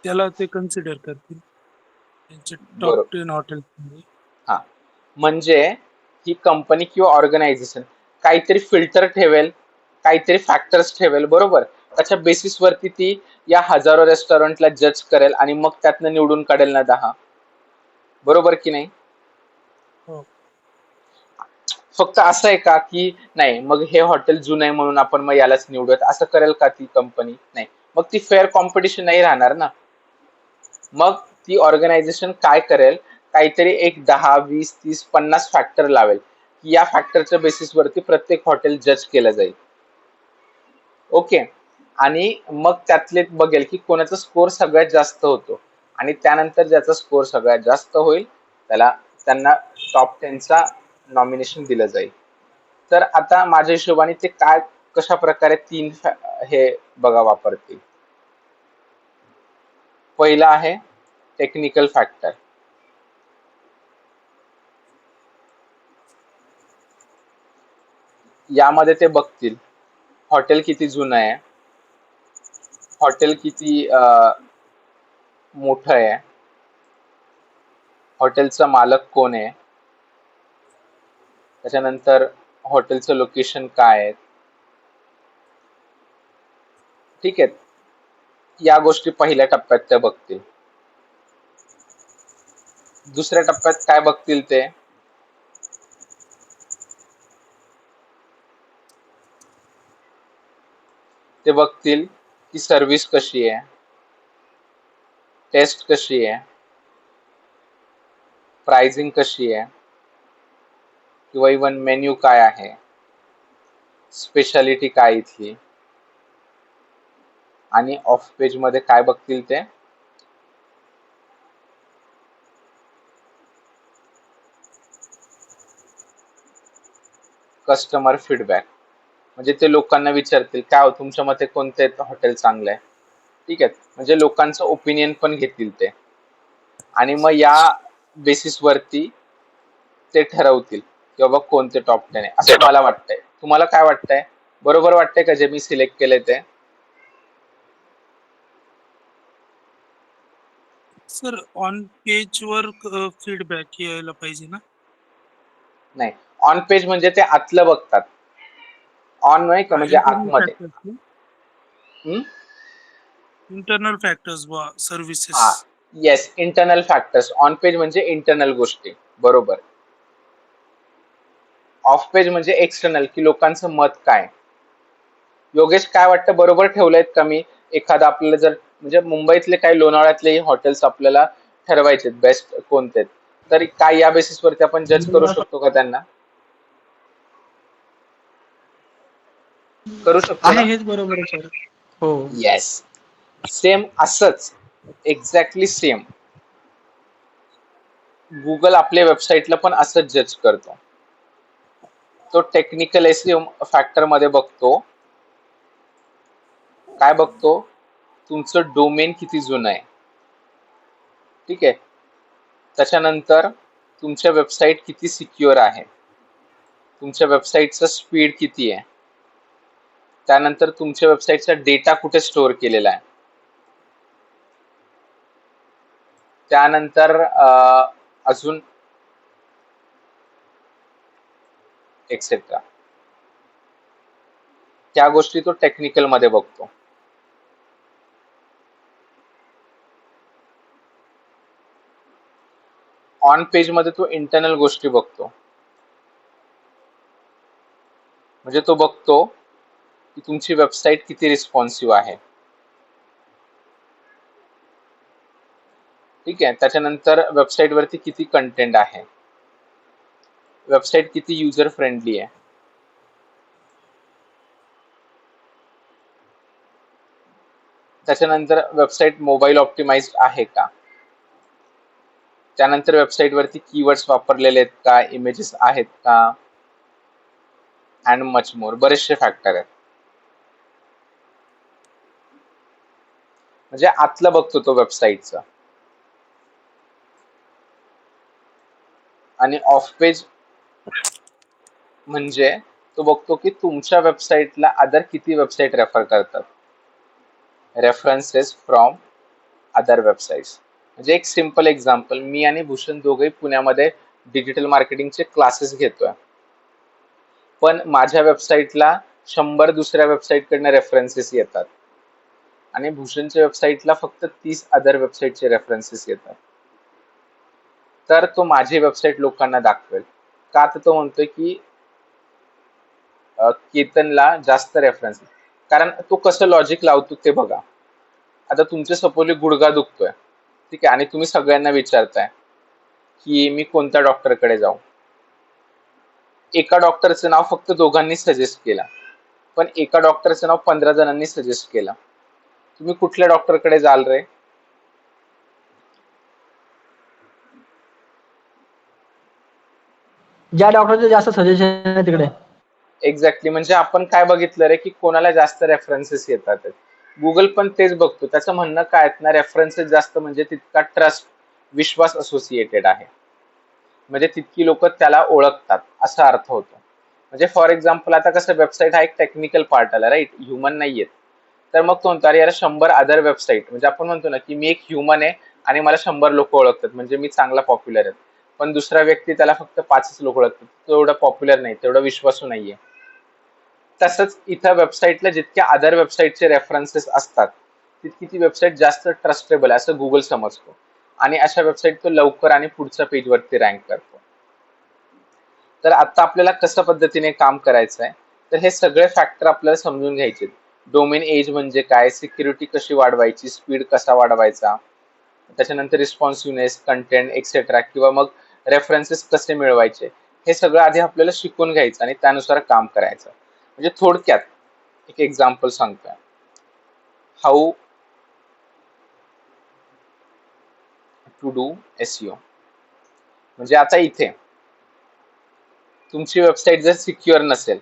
Speaker 4: त्याला ते कन्सिडर करतील त्यांचे टॉप
Speaker 1: बरोबर.
Speaker 4: 10 हॉटेल्समध्ये.
Speaker 1: हा, म्हणजे ही कंपनी किंवा ऑर्गनायझेशन काहीतरी फिल्टर ठेवेल, काहीतरी फॅक्टर्स ठेवेल, बरोबर. त्याच्या बेसिस वरती ती या हजारो रेस्टॉरंटला जज करेल आणि मग त्यातनं निवडून काढेल ना 10, बरोबर की नाही?
Speaker 4: हो.
Speaker 1: फक्त असं आहे का की नाही मग हे हॉटेल जुनं आहे म्हणून आपण मग यालाच निवडूयात, असं करेल का ती कंपनी? नाही. मग ती फेअर कॉम्पिटिशन नाही राहणार ना. मग ती ऑर्गनायझेशन काय करेल, काहीतरी एक 10-20-30-50 फॅक्टर लावेल की या फॅक्टरच्या बेसिसवरती प्रत्येक हॉटेल जज केलं जाईल. ओके, आणि मग त्यातले बघेल की कोणाचा स्कोर सगळ्यात जास्त होतो, आणि त्यानंतर ज्याचा स्कोर सगळ्यात जास्त होईल त्यांना टॉप 10चा नॉमिनेशन दिलं जाईल. तर आता माझ्या हिशोबाने ते काय, कशा प्रकारे 3 हे बघा वापरतील. पहिला आहे टेक्निकल फॅक्टर. यामध्ये ते बघतील हॉटेल किती जुनं आहे, हॉटेल किती मोठं आहे, हॉटेलचा मालक कोण आहे, त्याच्यानंतर हॉटेलचं लोकेशन काय आहे. ठीक आहे, या गोष्टी पहिल्या टप्प्यात त्या बघतील. दुसऱ्या टप्प्यात काय बघतील ते बघतील की सर्व्हिस कशी आहे, टेस्ट कशी आहे, प्राइसिंग कशी आहे, किंवा इवन मेन्यू काय आहे, स्पेशालिटी काय इथली, आणि ऑफ पेज मध्ये काय बघतील ते, कस्टमर फीडबॅक. म्हणजे ते लोकांना विचारतील काय हो तुमच्या मते कोणते हॉटेल चांगलं आहे. ठीक आहे, म्हणजे लोकांचं ओपिनियन पण घेतील ते, आणि मग या बेसिस वरती ते ठरवतील की बाबा कोणते टॉप 10 आहे, असं मला वाटतंय. तुम्हाला काय वाटतंय? बरोबर वाटतंय का जे मी सिलेक्ट केले ते?
Speaker 4: सर ऑन पेज वर फीडबॅक यायला पाहिजे ना.
Speaker 1: नाही, ऑन पेज म्हणजे ते आतलं बघतात. ऑन नाही का, म्हणजे
Speaker 4: इंटरनल
Speaker 1: आतमध्ये.
Speaker 4: Factors
Speaker 1: hmm?
Speaker 4: Internal factors services.
Speaker 1: हा, yes, internal factors. On page म्हणजे इंटरनल गोष्टी, बरोबर. ऑफ पेज म्हणजे एक्सटर्नल, की लोकांचं मत काय. योगेश, काय वाटतं, बरोबर ठेवलंयत का मी? एखादा आपल्याला जर म्हणजे मुंबईतले काही लोणावळ्यातले हॉटेल्स आपल्याला ठरवायचे बेस्ट कोणते, तर काय या बेसिसवरती आपण जज करू शकतो का त्यांना? करू शकतो
Speaker 2: आहे,
Speaker 1: ना?
Speaker 2: हेच बरोबर आहे सर. हो.
Speaker 1: येस, सेम असंच, एक्झॅक्टली सेम गुगल आपल्या वेबसाईटला पण असंच जज करतो. तो टेक्निकल एसईओ फॅक्टर मध्ये बघतो, काय बघतो, तुमचं डोमेन किती जुनं आहे, ठीक आहे. त्याच्यानंतर तुमच्या वेबसाईट किती सिक्युअर आहे, तुमच्या वेबसाईटचा स्पीड किती आहे, त्यानंतर तुमच्या वेबसाईटचा डेटा कुठे स्टोअर केलेला आहे, त्यानंतर अजून एक्सेट्रा, त्या गोष्टी तो टेक्निकल मध्ये बघतो. ऑन पेज मध्ये तो इंटरनल गोष्टी बघतो, म्हणजे तो बघतो की तुमची वेबसाईट किती रिस्पॉन्सिव्ह आहे, ठीक आहे. त्याच्यानंतर वेबसाईट वरती किती कंटेंट आहे, वेबसाईट किती युजर फ्रेंडली आहे, त्याच्यानंतर वेबसाईट मोबाईल ऑप्टिमाइज्ड आहे का, त्यानंतर वेबसाईट वरती कीवर्ड्स वापरलेले आहेत का, इमेजेस आहेत का, अँड मच मोर, बरेचसे फॅक्टर आहेत. म्हणजे आतलं बघतो तो वेबसाईटचं. आणि ऑफ पेज म्हणजे तो बघतो की तुमच्या वेबसाईटला अदर किती वेबसाईट रेफर करतात, रेफरन्सेस फ्रॉम अदर वेबसाईट्स. म्हणजे एक सिंपल एक्झाम्पल, मी आणि भूषण दोघे पुण्यामध्ये डिजिटल मार्केटिंगचे क्लासेस घेतोय, पण माझ्या वेबसाईटला 100 दुसऱ्या वेबसाईट कडनं रेफरन्सेस येतात आणि भूषणच्या वेबसाईटला फक्त 30 अदर वेबसाईटचे रेफरन्सेस येतात. तर तो माझी वेबसाईट लोकांना दाखवेल का, तर तो म्हणतोय की केतनला जास्त रेफरन्स, कारण तो कसं लॉजिक लावतो ते बघा. आता तुमचे सपोजली गुडघा दुखतोय, ठीक आहे, आणि तुम्ही सगळ्यांना विचारताय की मी कोणत्या डॉक्टरकडे जाऊ. एका डॉक्टरचं नाव फक्त दोघांनी सजेस्ट केलं, पण एका डॉक्टरचं नाव 15 जणांनी सजेस्ट केलं. तुम्ही कुठल्या डॉक्टरकडे जाल रे?
Speaker 2: ज्या डॉक्टरचं जास्त सजेशन आहे तिकडे.
Speaker 1: एक्झॅक्टली, म्हणजे आपण काय बघितलं रे, की कोणाला जास्त रेफरन्सेस येतात. गुगल पण तेच बघतो. त्याचं म्हणणं काय ना, रेफरन्सेस जास्त म्हणजे तितका ट्रस्ट, विश्वास असोसिएटेड आहे, म्हणजे तितकी लोक त्याला ओळखतात असा अर्थ होतो. म्हणजे फॉर एक्झाम्पल, आता कसं वेबसाईट हा एक टेक्निकल पार्ट आला, राईट, ह्युमन नाहीये. तर मग तो म्हणतो अरे यार 100 अदर वेबसाईट, म्हणजे आपण म्हणतो ना की मी एक ह्युमन आहे आणि मला 100 लोक ओळखतात, म्हणजे मी चांगला पॉप्युलर आहे. पण दुसरा व्यक्ती त्याला फक्त 5 लोक ओळखतात, तो एवढा पॉप्युलर नाही, तेवढा विश्वासू नाहीये. तसंच इथं वेबसाईटला जितक्या अदर वेबसाईटचे रेफरन्सेस असतात, तितकी ती वेबसाईट जास्त ट्रस्टेबल आहे असं गुगल समजतो, आणि अशा वेबसाईट तो लवकर आणि पुढच्या पेजवरती रँक करतो. तर आता आपल्याला कशा पद्धतीने काम करायचं आहे, तर हे सगळे फॅक्टर आपल्याला समजून घ्यायचे. डोमेन एज म्हणजे काय, सिक्युरिटी कशी वाढवायची, स्पीड कसा वाढवायचा, त्याच्यानंतर रिस्पॉन्सिव्हनेस, कंटेंट एक्सेट्रा, किंवा मग रेफरन्सेस कसे मिळवायचे, हे सगळं आधी आपल्याला शिकून घ्यायचं आणि त्यानुसार काम करायचं. म्हणजे थोडक्यात एक एक्झाम्पल सांगतोय, हाऊ टू डू एसईओ. म्हणजे आता इथे तुमची वेबसाईट जर सिक्युअर नसेल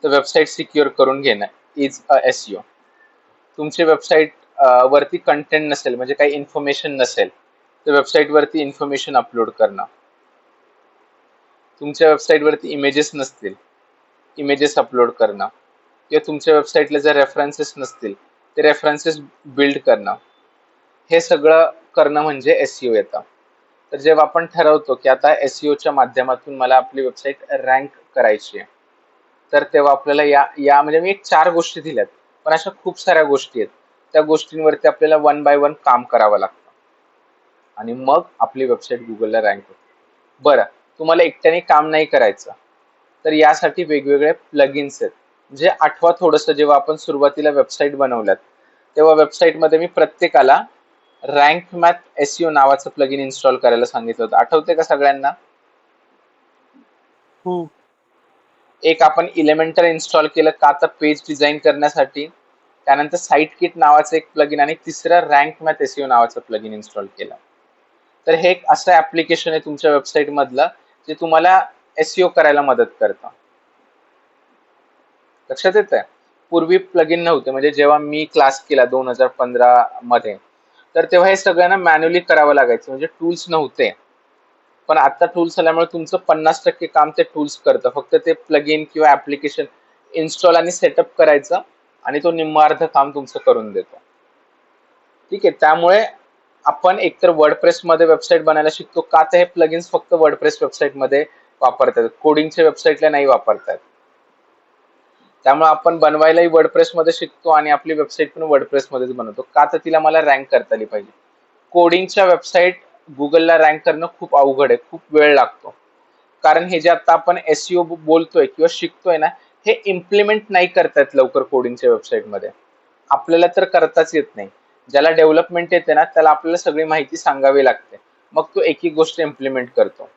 Speaker 1: तर वेबसाईट सिक्युअर करून घेणं इज अ एसईओ. तुमची वेबसाईट वरती कंटेंट नसेल, म्हणजे काही इन्फॉर्मेशन नसेल, तर वेबसाईट वरती इन्फॉर्मेशन अपलोड करणं. तुमच्या वेबसाईट वरती इमेजेस नसतील, इमेजेस अपलोड करणं, किंवा तुमच्या वेबसाईटला जर रेफरन्सेस नसतील ते रेफरन्सेस बिल्ड करणं, हे सगळं करणं म्हणजे एसईओ येतं. तर जेव्हा आपण ठरवतो की आता एसईओच्या माध्यमातून मला आपली वेबसाईट रँक करायची आहे, तर तेव्हा आपल्याला या या म्हणजे मी एक 4 गोष्टी दिल्यात, पण अशा खूप साऱ्या गोष्टी आहेत. त्या गोष्टींवरती आपल्याला वन बाय वन काम करावं लागतं आणि मग आपली वेबसाईट गुगलला रँक होते. बरं, तुम्हाला एकट्याने काम नाही करायचं, तर यासाठी वेगवेगळे प्लगइन्स आहेत. म्हणजे आठवा थोडंसं, जेव्हा आपण सुरुवातीला वेबसाईट बनवल्यात, तेव्हा वेबसाईटमध्ये मी प्रत्येकाला रँक मॅथ एसईओ नावाचं प्लगइन इन्स्टॉल करायला सांगितलं होतं. आठवतंय का सगळ्यांना?
Speaker 4: हो.
Speaker 1: एक आपण इलेमेंटर इन्स्टॉल केलं का, तर पेज डिझाईन करण्यासाठी. त्यानंतर साईट किट नावाचं एक प्लगइन आणि तिसरं रँक मॅथ एसईओ नावाचं प्लगइन इन्स्टॉल केलं. तर हे एक असं ऍप्लिकेशन आहे तुमच्या वेबसाईट मधलं, जे तुम्हाला एसईओ करायला मदत करतं. लक्षात येतंय? पूर्वी प्लगइन नव्हते. म्हणजे जेव्हा मी क्लास केला 2015 मध्ये, तर तेव्हा हे सगळ्यांना मॅन्युअली करावं लागायचं, म्हणजे टूल्स नव्हते. पण आता टूल्स आल्यामुळे तुमचं 50% काम ते टूल्स करतं. फक्त ते प्लगइन किंवा ऍप्लिकेशन इन्स्टॉल आणि सेटअप करायचं आणि तो निम्म अर्ध काम तुमचं करून देतो. ठीक आहे. त्यामुळे आपण एकतर वर्डप्रेस मध्ये वेबसाईट बनायला शिकतो का, तर हे प्लगइन्स फक्त वर्डप्रेस वेबसाईट मध्ये वापरतात, कोडिंगच्या वेबसाईटला नाही वापरतात. त्यामुळे आपण बनवायलाही वर्डप्रेस मध्ये शिकतो आणि आपली वेबसाईट पण वर्डप्रेस मध्येच बनवतो का, तर तिला मला रँक करता आली पाहिजे. कोडिंगच्या वेबसाईट गुगलला रँक करणं खूप अवघड आहे, खूप वेळ लागतो. कारण हे जे आता आपण एसईओ बोलतोय किंवा शिकतोय ना, हे इम्प्लिमेंट नाही करतायत लवकर कोडिंगच्या वेबसाईटमध्ये. आपल्याला तर करताच येत नाही. ज्याला डेव्हलपमेंट येते ना, त्याला आपल्याला सगळी माहिती सांगावी लागते, मग तो एक एक गोष्ट इम्प्लिमेंट करतो.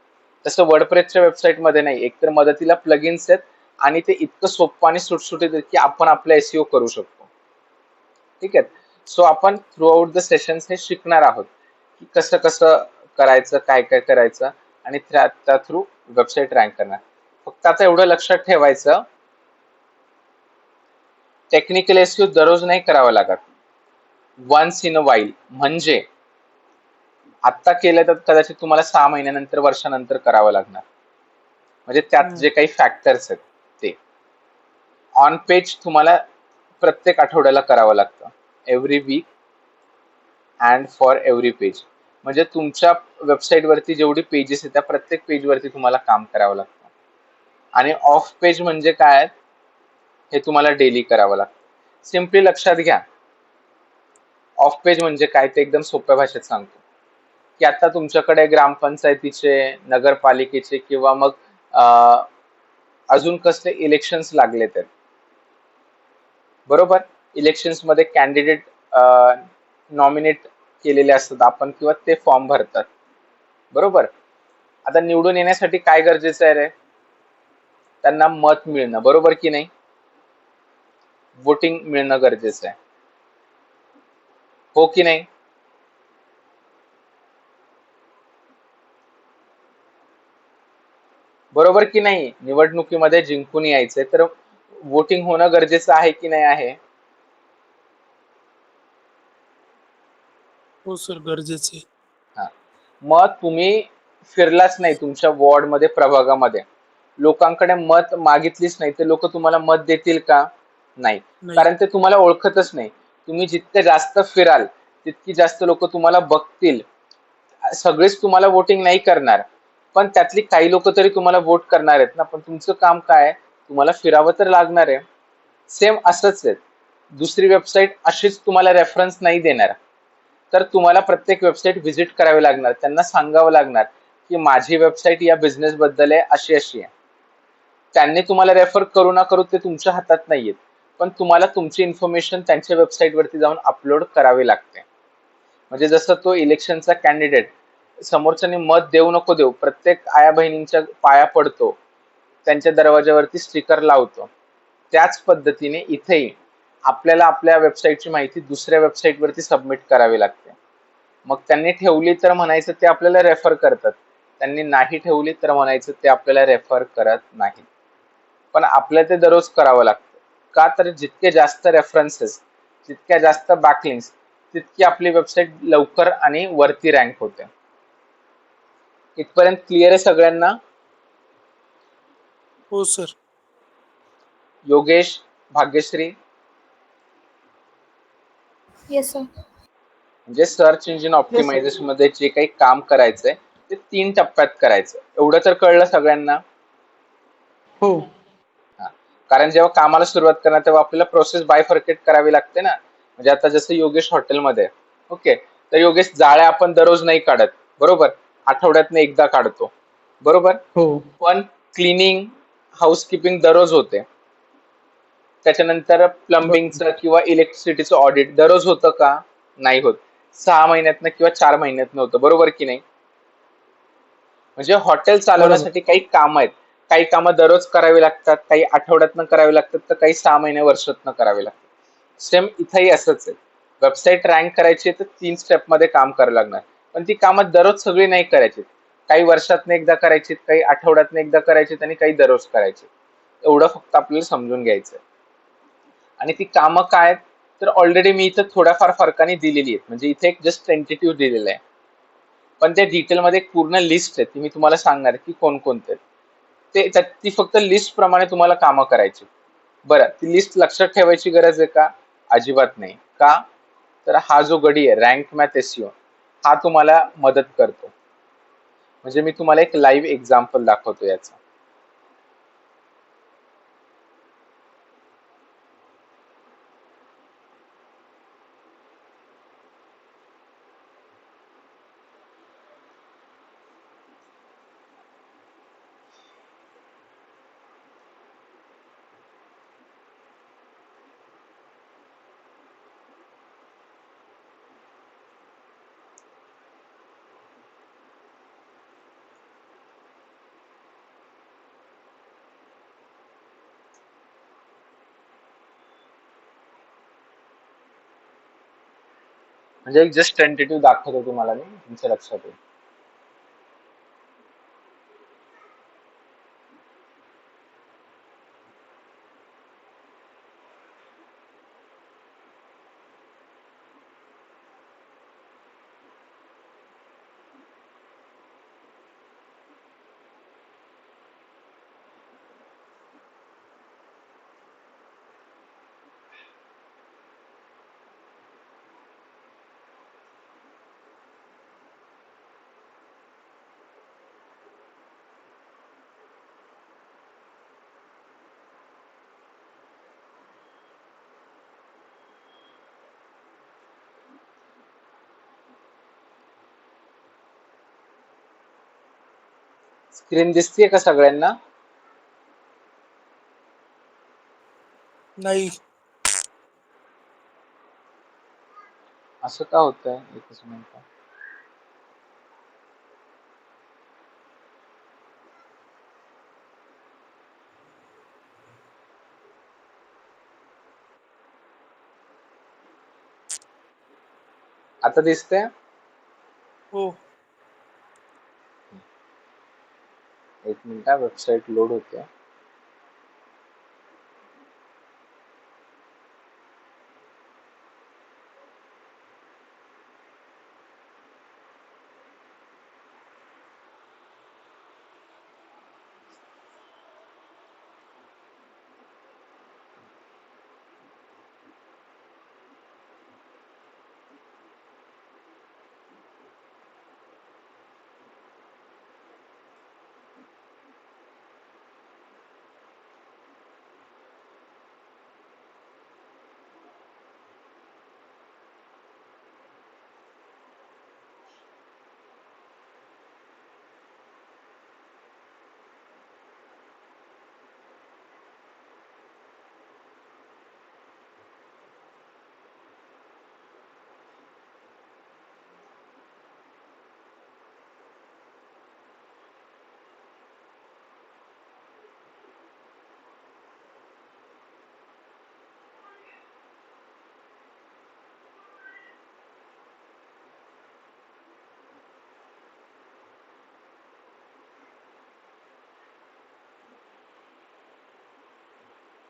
Speaker 1: तसं वर्डप्रेसच्या वेबसाईटमध्ये नाही. एकतर मदतीला प्लगइन्स आहेत आणि ते इतकं सोपं आणि सुटसुटीत आहे की आपण आपला एसईओ करू शकतो. ठीक आहे. सो आपण थ्रू आउट द सेशन्स हे शिकणार आहोत की कसं कसं करायचं, काय काय करायचं आणि त्या थ्रू वेबसाईट रँक करणार. फक्त आता एवढं लक्षात ठेवायचं, टेक्निकल एसईओ दररोज नाही करावं लागत, वन्स इन अ वाईल. म्हणजे आत्ता केलं तर कदाचित तुम्हाला 6 महिन्यानंतर, वर्षानंतर करावं लागणार. म्हणजे त्यात जे काही फॅक्टर्स आहेत ते ऑन पेज तुम्हाला प्रत्येक आठवड्याला करावं लागतं, every week and for every page. म्हणजे तुमच्या वेबसाईटवरती जेवढी पेजेस आहेत त्या प्रत्येक पेजवरती तुम्हाला काम करावं लागतं. आणि ऑफ पेज म्हणजे काय, हे तुम्हाला डेली करावं लागतं. सिम्पली लक्षात घ्या, ऑफ पेज म्हणजे काय ते एकदम सोप्या भाषेत सांगतो की आता तुमच्याकडे ग्रामपंचायतीचे, नगरपालिकेचे किंवा मग अजून कसले इलेक्शन्स लागलेत आहेत, बरोबर. इलेक्शन्स मध्ये कॅन्डिडेट नॉमिनेट केलेले असतात आपण किंवा ते फॉर्म भरतात, बरोबर. आता निवडून येण्यासाठी काय गरजेचं आहे रे, त्यांना मत मिळणं, बरोबर की नाही. वोटिंग मिळणं गरजेचं आहे, हो की नाही. बरोबर की नाही. निवडणुकीमध्ये जिंकून यायचंय तर वोटिंग होणं गरजेचं आहे की नाही आहे.
Speaker 4: हो सर, गरजेचं आहे.
Speaker 1: हा. मग तुम्ही फिरलाच नाही तुमच्या वॉर्डमध्ये, प्रभागामध्ये, लोकांकडे मत मागितलीच नाही, ते लोक तुम्हाला मत देतील का, नाही.
Speaker 4: नाही.
Speaker 1: कारण ते तुम्हाला ओळखतच नाही. तुम्ही जितके जास्त फिराल तितकी जास्त लोक तुम्हाला बघतील. सगळेच तुम्हाला वोटिंग नाही करणार, पण त्यातली काही लोक तरी तुम्हाला वोट करणार आहेत ना. पण तुमचं काम काय, तुम्हाला फिरावं तर लागणार आहे. सेम असंच आहे. दुसरी वेबसाईट अशीच तुम्हाला रेफरन्स नाही देणार, तर तुम्हाला प्रत्येक वेबसाईट व्हिजिट करावी लागणार, त्यांना सांगावं लागणार की माझी वेबसाईट या बिझनेस बद्दल आहे, अशी अशी आहे. त्यांनी तुम्हाला रेफर करू ना करू ते तुमच्या हातात नाहीयेत, पण तुम्हाला तुमची इन्फॉर्मेशन त्यांच्या वेबसाईटवरती जाऊन अपलोड करावी लागते. म्हणजे जसं तो इलेक्शनचा कॅन्डिडेट समोरच्याने मत देऊ नको देऊ, प्रत्येक आया बहिणींच्या पाया पडतो, त्यांच्या दरवाजावरती स्टिकर लावतो, त्याच पद्धतीने इथेही आपल्याला आपल्या वेबसाईटची माहिती दुसऱ्या वेबसाईटवरती सबमिट करावी लागते. मग त्यांनी ठेवली तर म्हणायचं ते आपल्याला रेफर करतात, त्यांनी नाही ठेवली तर म्हणायचं ते आपल्याला रेफर करत नाही. पण आपल्याला ते दररोज करावं लागतं का, तर जितके जास्त रेफरन्सेस, जितक्या जास्त बॅकलिंक्स, तितकी आपली वेबसाईट लवकर आणि वरती रँक होते. इथपर्यंत क्लिअर आहे सगळ्यांना.
Speaker 4: हो sir.
Speaker 1: Yogesh, Bhagyashree.
Speaker 3: Yes, sir.
Speaker 1: म्हणजे सर्च इंजिन ऑप्टिमायझेशन मध्ये जे काही काम करायचंय ते 3 टप्प्यात करायचं, एवढं तर कळलं सगळ्यांना.
Speaker 2: हो.
Speaker 1: कारण जेव्हा कामाला सुरुवात करणार तेव्हा आपल्याला प्रोसेस बायफर्केट करावी लागते ना. म्हणजे आता जसं योगेश हॉटेलमध्ये आहे. ओके, तर योगेश जाळ्या आपण दररोज नाही काढत, बरोबर, आठवड्यातनं एकदा काढतो, बरोबर.
Speaker 2: हो.
Speaker 1: पण क्लिनिंग, हाऊसकीपिंग दररोज होते. त्याच्यानंतर
Speaker 2: बरोबर.
Speaker 1: प्लंबिंगचं किंवा इलेक्ट्रिसिटीचं ऑडिट दररोज होतं का? नाही होत. 6 महिन्यातनं किंवा 4 महिन्यातनं होतं, बरोबर की नाही. म्हणजे हॉटेल
Speaker 2: बरोबर.
Speaker 1: चालवण्यासाठी काही कामं आहेत. काही कामं दररोज करावी लागतात, काही आठवड्यातनं करावी लागतात, तर काही 6 महिने वर्षातनं करावी लागतात. सेम इथंही असंच आहे. वेबसाईट रँक करायची तर 3 स्टेपमध्ये काम करावं लागणार, पण ती कामं दररोज सगळी नाही करायची. काही वर्षातनं एकदा करायची, काही आठवड्यातनं एकदा करायची आणि काही दररोज करायची. एवढं फक्त आपल्याला समजून घ्यायचं. आणि ती कामं काय आहेत, तर ऑलरेडी मी इथं थोड्याफार फरकाने दिलेली आहेत. म्हणजे इथे एक जस्ट टेंटेटिव्ह दिलेलं आहे, पण त्या डिटेलमध्ये एक पूर्ण लिस्ट आहे, ती मी तुम्हाला सांगणार आहे की कोणकोणते आहेत. ती फक्त लिस्ट प्रमाणे तुम्हाला कामं करायची. बरं, ती लिस्ट लक्षात ठेवायची गरज आहे का? अजिबात नाही. का? तर हा जो गडी आहे रँक मॅथ एसईओ, हा तुम्हाला मदत करतो. म्हणजे मी तुम्हाला एक लाईव्ह एक्झाम्पल दाखवतो याचं. म्हणजे एक जस्ट टेंटेटिव्ह दाखवतो तुम्हाला मी, तुमच्या लक्षात येईल. स्क्रीन दिसतीये का सगळ्यांना?
Speaker 4: नाही.
Speaker 1: असं का होतंय? एकच मिनिट. आता दिसतंय?
Speaker 4: हो.
Speaker 1: एक मिनिट, वेबसाईट लोड होते.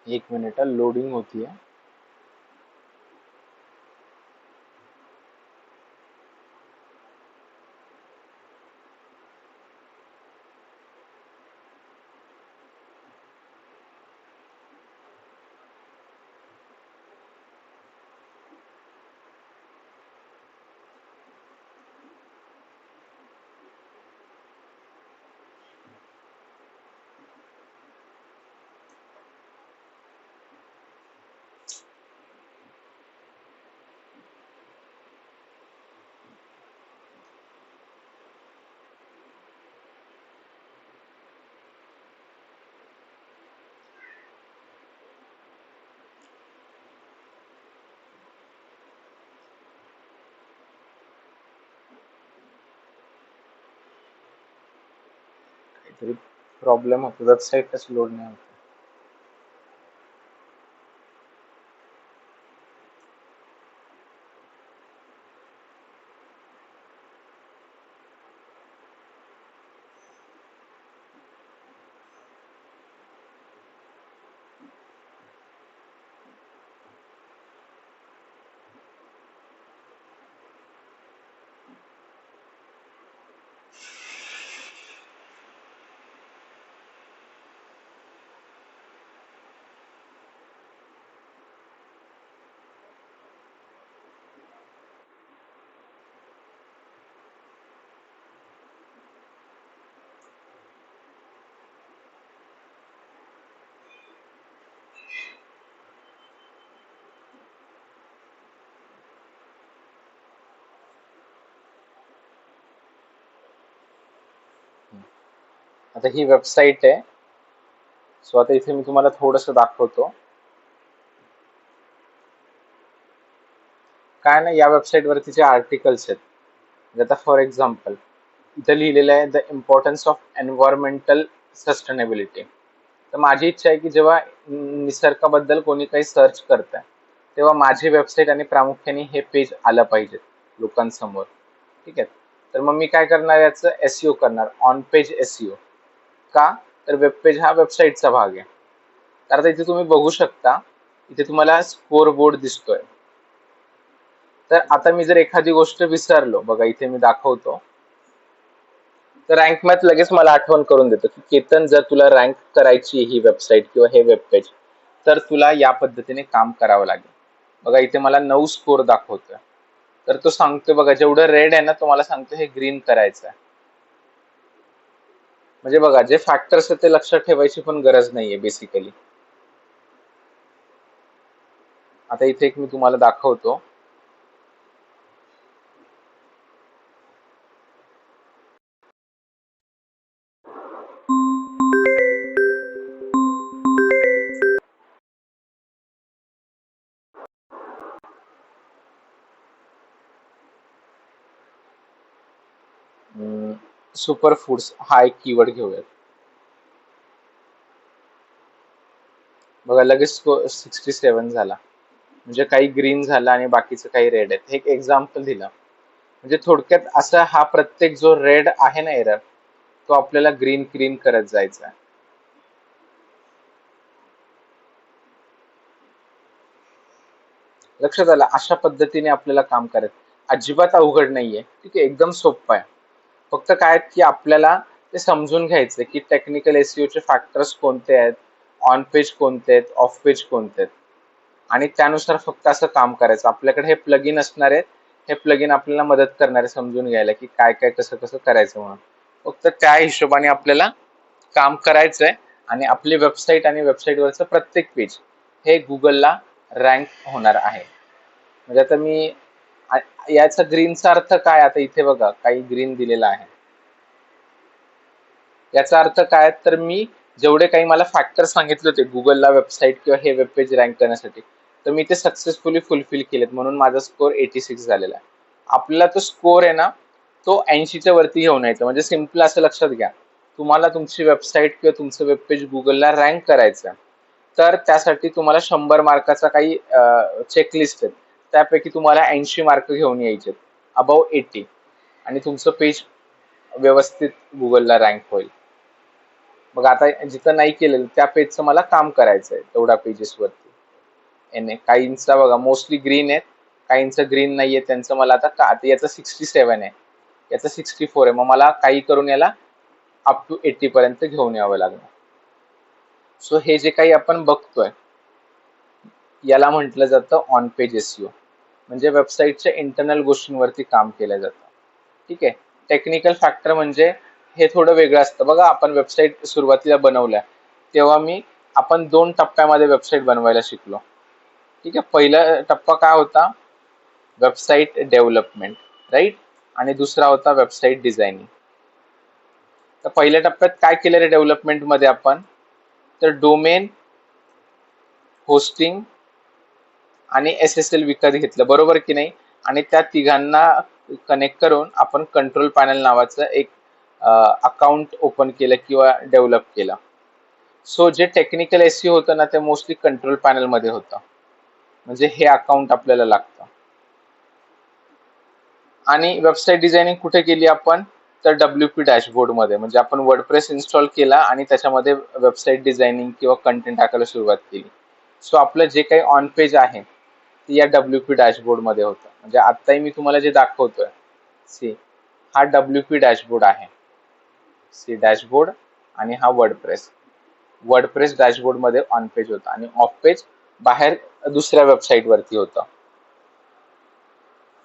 Speaker 1: एक मिनिट, लोडिंग होतीये. तरी प्रॉब्लेम होतो, वेबसाईटच लोड नाही होत. आता ही वेबसाईट आहे. सो आता इथे मी तुम्हाला थोडस दाखवतो. काय ना, या वेबसाईट वरती जे आर्टिकल्स आहेत, म्हणजे आता फॉर एक्झाम्पल इथे लिहिलेलं आहे the importance of environmental sustainability. तर माझी इच्छा आहे की जेव्हा निसर्गाबद्दल कोणी काही सर्च करतंय तेव्हा माझी वेबसाईट आणि प्रामुख्याने हे पेज आलं पाहिजे लोकांसमोर. ठीक आहे, तर मग मी काय करणार, याचं एसईओ करणार, ऑन पेज एसईओ. का तर वेब पेज हा वेबसाईटचा भाग आहे. तर आता इथे तुम्ही बघू शकता, इथे तुम्हाला स्कोर बोर्ड दिसतोय. तर आता मी जर एखादी गोष्ट विसरलो, बघा इथे मी दाखवतो, तर रँक मॅथ लगेच मला आठवण करून देतो की केतन, जर तुला रँक करायची ही वेबसाईट किंवा हे वेब पेज, तर तुला या पद्धतीने काम करावं लागेल. बघा इथे मला 9 स्कोर दाखवतोय. तर तो सांगतोय, बघा जेवढं रेड आहे ना, तो मला सांगतो हे ग्रीन करायचं आहे. म्हणजे बघा, जे फॅक्टर्स आहेत ते लक्षात ठेवायची पण गरज नाहीये बेसिकली. आता इथे एक मी तुम्हाला दाखवतो. सुपर फूड्स हा एक कीवर्ड घेऊयात. बघा लगेच 67 झाला, म्हणजे काही ग्रीन झाला आणि बाकीचं काही रेड आहे. एक एक्झाम्पल दिलं. म्हणजे थोडक्यात असं, हा प्रत्येक जो रेड आहे ना एरर, तो आपल्याला ग्रीन ग्रीन करत जायचा आहे. लक्षात आलं? अशा पद्धतीने आपल्याला काम करायचं. अजिबात अवघड नाहीये. ठीक आहे, एकदम सोपं आहे. फक्त काय आहेत की आपल्याला ते समजून घ्यायचं की टेक्निकल एसईओचे फॅक्टर्स कोणते आहेत, ऑन पेज कोणते आहेत, ऑफ पेज कोणते आहेत, आणि त्यानुसार फक्त असं काम करायचं. आपल्याकडे हे प्लगइन असणार आहेत. हे प्लगइन आपल्याला मदत करणार आहे समजून घ्यायला की काय काय कसं कसं करायचं म्हणून. फक्त त्या हिशोबाने आपल्याला काम करायचंय आणि आपली वेबसाईट आणि वेबसाईटवरचं प्रत्येक पेज हे गुगलला रँक होणार आहे. म्हणजे आता मी याचा ग्रीनचा अर्थ काय, आता इथे बघा काही ग्रीन दिलेला आहे. याचा अर्थ काय, तर मी जेवढे काही मला फॅक्टर सांगितले होते गुगलला वेबसाईट किंवा हे वेब पेज रँक करण्यासाठी, तर मी ते सक्सेसफुली फुलफिल केलेत, म्हणून माझा स्कोर 86 झालेला आहे. आपल्याला तो स्कोर आहे ना, तो 80च्या वरती घेऊन यायचा. म्हणजे सिम्पल असं लक्षात घ्या, तुम्हाला तुमची वेबसाईट किंवा तुमचं वेब पेज गुगलला रँक करायचं, तर त्यासाठी तुम्हाला 100 मार्काचा काही चेकलिस्ट आहे, त्यापैकी तुम्हाला 80 मार्क घेऊन यायचे, अबाव 80, आणि तुमचं पेज व्यवस्थित गुगलला रँक होईल. मग आता जिथं नाही केलेलं त्या पेजचं मला काम करायचंय, तेवढ्या पेजेसवरती एने. काहींचा बघा मोस्टली ग्रीन आहेत, काहींचं ग्रीन नाहीये, त्यांचं मला आता याचं 67 आहे, याचं 64 आहे. मग मला काही करून याला अप टू 80 पर्यंत घेऊन यावं लागणार. सो हे जे काही आपण बघतोय याला म्हटलं जातं ऑन पेज एसईओ. म्हणजे वेबसाईटच्या इंटरनल गोष्टींवरती काम केलं जातं. ठीक आहे, टेक्निकल फॅक्टर म्हणजे हे थोडं वेगळं असतं. बघा आपण वेबसाईट सुरुवातीला बनवल्या तेव्हा आपण 2 टप्प्यामध्ये वेबसाईट बनवायला शिकलो. ठीक आहे, पहिला टप्पा काय होता, वेबसाईट डेव्हलपमेंट, राईट, आणि दुसरा होता वेबसाईट डिझायनिंग. तर पहिल्या टप्प्यात काय केलं रे डेव्हलपमेंट मध्ये आपण, तर डोमेन, होस्टिंग आणि SSL विकत घेतलं, बरोबर की नाही. आणि त्या तिघांना कनेक्ट करून आपण कंट्रोल पॅनल नावाचं एक अकाउंट ओपन केलं किंवा डेव्हलप केलं. सो जे टेक्निकल एसईओ होतं ना ते मोस्टली कंट्रोल पॅनल मध्ये होतं, म्हणजे हे अकाउंट आपल्याला लागतं. आणि वेबसाईट डिझायनिंग कुठे केली आपण, तर WP डॅशबोर्ड मध्ये, म्हणजे आपण वर्डप्रेस इन्स्टॉल केला आणि त्याच्यामध्ये वेबसाईट डिझायनिंग किंवा कंटेंट टाकायला सुरुवात केली. सो आपलं जे काही ऑन पेज आहे ते या WP डॅशबोर्ड मध्ये होतं. म्हणजे आताही मी तुम्हाला जे दाखवतोय, सी हा WP डॅशबोर्ड आहे, सी डॅशबोर्ड, आणि हा वर्डप्रेस डॅशबोर्ड मध्ये ऑन पेज होता आणि ऑफ पेज बाहेर दुसऱ्या वेबसाईट वरती होतं.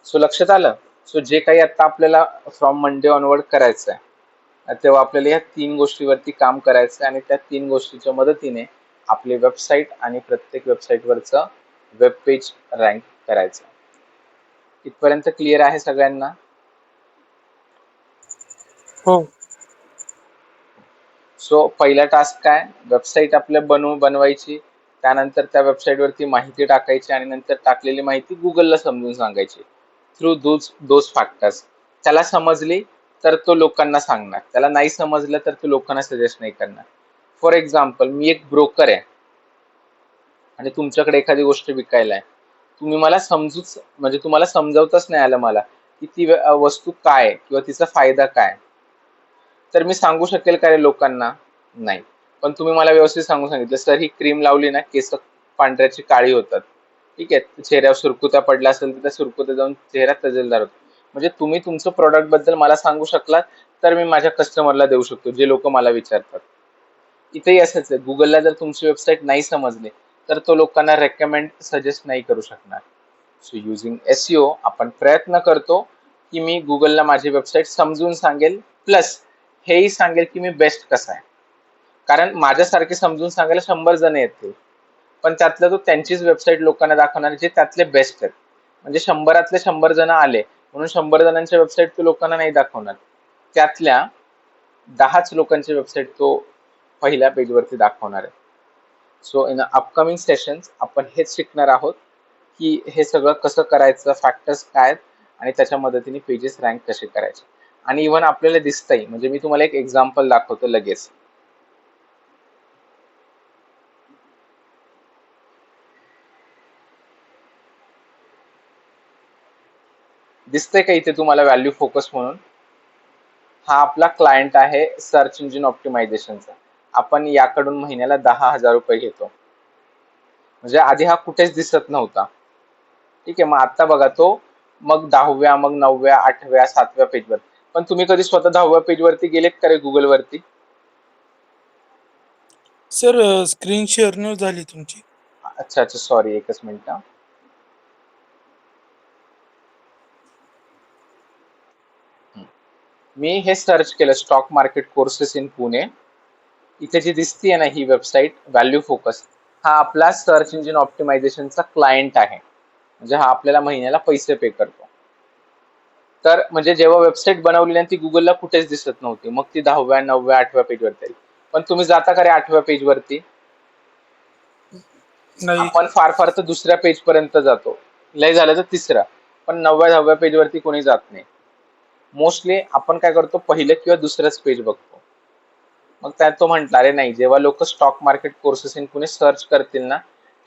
Speaker 1: सो लक्षात आलं. सो जे काही आता आपल्याला फ्रॉम मंडे ऑनवर्ड करायचं आहे, तेव्हा आपल्याला या 3 गोष्टीवरती काम करायचं आहे आणि त्या 3 गोष्टीच्या मदतीने आपली वेबसाईट आणि प्रत्येक वेबसाईटवरचं वेब पेज रँक करायचं. इथपर्यंत क्लिअर आहे सगळ्यांना?
Speaker 4: हो.
Speaker 1: सो पहिला टास्क काय, वेबसाईट आपल्या बनवायची, त्यानंतर त्या वेबसाईटवरती माहिती टाकायची आणि नंतर टाकलेली माहिती गुगलला समजून सांगायची थ्रू दोज फॅक्टर्स. त्याला समजली तर तो लोकांना सांगणार, त्याला नाही समजलं तर तो लोकांना सजेस्ट नाही करणार. फॉर एक्झाम्पल, मी एक ब्रोकर आहे आणि तुमच्याकडे एखादी गोष्ट विकायला आहे. तुम्ही मला म्हणजे तुम्हाला समजावताच नाही आलं मला की ती वस्तू काय किंवा तिचा फायदा काय, तर मी सांगू शकेल का रे लोकांना? नाही. पण तुम्ही मला व्यवस्थित सांगून सांगितलं, सर ही क्रीम लावली ना केस पांढऱ्याची काळी होतात, ठीक आहे, चेहऱ्यावर सुरकुत्या पडल्या असेल तर त्या सुरकुत्या जाऊन चेहरा तजेलदार होतो. म्हणजे तुम्ही तुमचं प्रोडक्ट बद्दल मला सांगू शकलात तर मी माझ्या कस्टमरला देऊ शकतो, जे लोक मला विचारतात. इथेही असंच आहे, गुगलला जर तुमची वेबसाईट नाही समजली तर तो लोकांना रेकमेंड सजेस्ट नाही करू शकणार. सो युजिंग एसईओ आपण प्रयत्न करतो की मी गुगलला माझी वेबसाईट समजून सांगेल, प्लस हेही सांगेल की मी बेस्ट कसा आहे. कारण माझ्यासारखे समजून सांगायला 100 जण येतील, पण त्यातलं तो त्यांचीच वेबसाईट लोकांना दाखवणार जे त्यातले बेस्ट आहेत. म्हणजे 100 100 जण आले म्हणून 100 जणांच्या वेबसाईट तो लोकांना नाही दाखवणार, त्यातल्या 10च लोकांची वेबसाईट तो पहिल्या पेजवरती दाखवणार आहे. सो इन अपकमिंग सेशन्स आपण हेच शिकणार आहोत की हे सगळं कसं करायचं, फॅक्टर्स काय आहेत आणि त्याच्या मदतीने पेजेस रँक कसे करायचे. आणि इव्हन आपल्याला दिसतंय, म्हणजे मी तुम्हाला एक एक्झाम्पल दाखवतो लगेच. दिसतंय का इथे तुम्हाला व्हॅल्यू फोकस म्हणून? हा आपला क्लायंट आहे सर्च इंजिन ऑप्टिमायझेशनचा. आपण याकडून महिन्याला 10,000 रुपये घेतो. म्हणजे आधी हा कुठेच दिसत नव्हता, ठीक आहे. मग आता बघा तो मग 10व्या, मग 9व्या, 8व्या, 7व्या पेजवर. पण तुम्ही कधी स्वतः 10व्या पेजवरती गेलेत का रे गुगल वरती?
Speaker 4: सर स्क्रीन शेअर न झाली तुमची.
Speaker 1: अच्छा अच्छा, सॉरी, एकच मिनिट. मी हे सर्च केलं, stock market courses in Pune. इथे जी दिसतीये ना ही वेबसाईट व्हॅल्यू फोकस, हा आपला सर्च इंजिन ऑप्टिमायझेशनचा क्लायंट आहे. म्हणजे हा आपल्याला महिन्याला पैसे पे करतो. तर म्हणजे जेव्हा वेबसाईट बनवली ना ती गुगलला कुठेच दिसत नव्हती, मग ती 10व्या, 9व्या, 8व्या पेजवरती आली. पण तुम्ही जाता का रे 8व्या पेजवरती?
Speaker 4: नाही.
Speaker 1: आपण फार फार तर दुसऱ्या पेज पर्यंत जातो, लय झालं तर तिसरा, पण 9व्या 10व्या पेजवरती कोणी जात नाही. मोस्टली आपण काय करतो, पहिलं किंवा दुसरंच पेज बघतो. मग त्यात तो म्हटला, अरे नाही, जेव्हा लोक stock market courses in Pune search करतील ना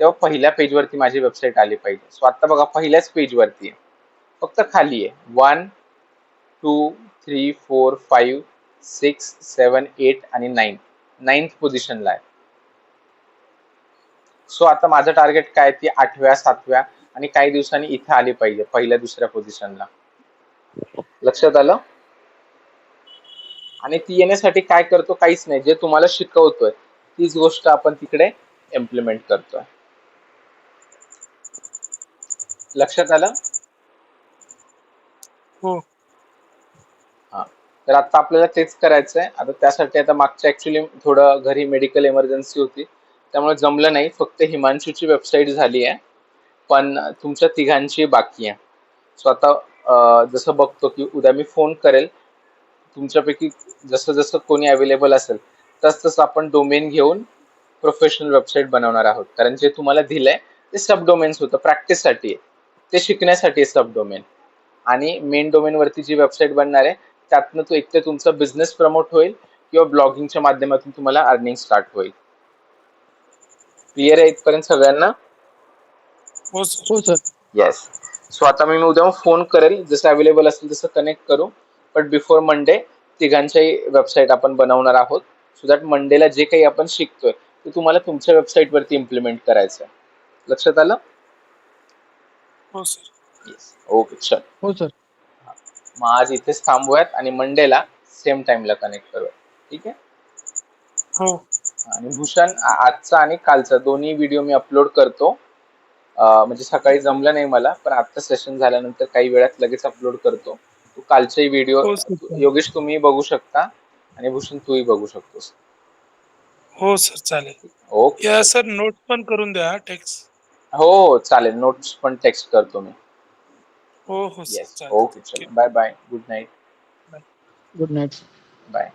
Speaker 1: तेव्हा पहिल्या पेजवरती माझी वेबसाईट आली पाहिजे. सो आता बघा पहिल्याच पेजवरती आहे, फक्त खाली आहे 1 2 3 4 5 6 7 8 आणि 9th पोझिशनला आहे. सो आता माझं टार्गेट काय, ती 8व्या 7व्या आणि काही दिवसांनी इथे आली पाहिजे पहिल्या दुसऱ्या पोझिशनला. लक्षात आलं? आणि ती येण्यासाठी काय करतो, काहीच नाही, जे तुम्हाला शिकवतोय तीच गोष्ट आपण तिकडे इम्प्लिमेंट करतोय. लक्षात आलं?
Speaker 4: हो.
Speaker 1: हा, तर आता आपल्याला तेच करायचंय. आता त्यासाठी आता मागच्या ऍक्च्युली थोडं घरी मेडिकल इमर्जन्सी होती, त्यामुळे जमलं नाही. फक्त हिमांशूची वेबसाईट झाली आहे, पण तुमच्या तिघांची बाकी आहे. सो आता जसं बघतो की उद्या मी फोन करेल, तुमच्यापैकी जसं जसं कोणी अवेलेबल असेल तसं आपण डोमेन घेऊन प्रोफेशनल वेबसाईट बनवणार आहोत. कारण जे तुम्हाला दिलंय ते सब डोमेन्स होतं, प्रॅक्टिससाठी आहे, ते शिकण्यासाठी आहे सब डोमेन. आणि मेन डोमेन वरती जी वेबसाईट बनणार आहे त्यातनं तो एक तर तुमचा बिझनेस प्रमोट होईल किंवा ब्लॉगिंगच्या माध्यमातून तुम्हाला अर्निंग स्टार्ट होईल. क्लिअर आहे इथपर्यंत सगळ्यांना?
Speaker 4: हो सर.
Speaker 2: हो सर.
Speaker 1: येस. सो आता मी उद्या फोन करेल, जसं अवेलेबल असेल तसं कनेक्ट करू. बट बिफोर मंडे तिघांच्याही वेबसाईट आपण बनवणार आहोत, सो दॅट मंडेला जे काही आपण शिकतोय ते तुम्हाला तुमच्या वेबसाईट वरती इम्प्लिमेंट करायचं आहे. लक्षात आलं?
Speaker 4: हो सर.
Speaker 1: येस. ओके, चल.
Speaker 2: हो सर.
Speaker 1: मग आज इथेच थांबूयात आणि मंडेला सेम टाइमला कनेक्ट करूयात. ठीक आहे?
Speaker 4: हो.
Speaker 1: आणि भूषण, आजचा आणि कालचा दोन्ही व्हिडिओ मी अपलोड करतो. म्हणजे सकाळी जमलं नाही मला, पण आता सेशन झाल्यानंतर काही वेळात लगेच अपलोड करतो. तू कालचे व्हिडिओ
Speaker 4: हो सर.
Speaker 1: योगेश तुम्ही बघू शकता आणि भूषण तूही बघू शकतोस.
Speaker 4: हो सर, चालेल.
Speaker 1: ओके.
Speaker 4: या सर नोट्स पण करून द्या टेक्स्ट.
Speaker 1: हो चालेल, नोट्स पण टेक्स्ट करतो मी.
Speaker 4: हो हो सर,
Speaker 1: येस.
Speaker 4: चालेल.
Speaker 1: ओके, चलो. Bye bye. Good night.
Speaker 2: Good night.
Speaker 1: Bye.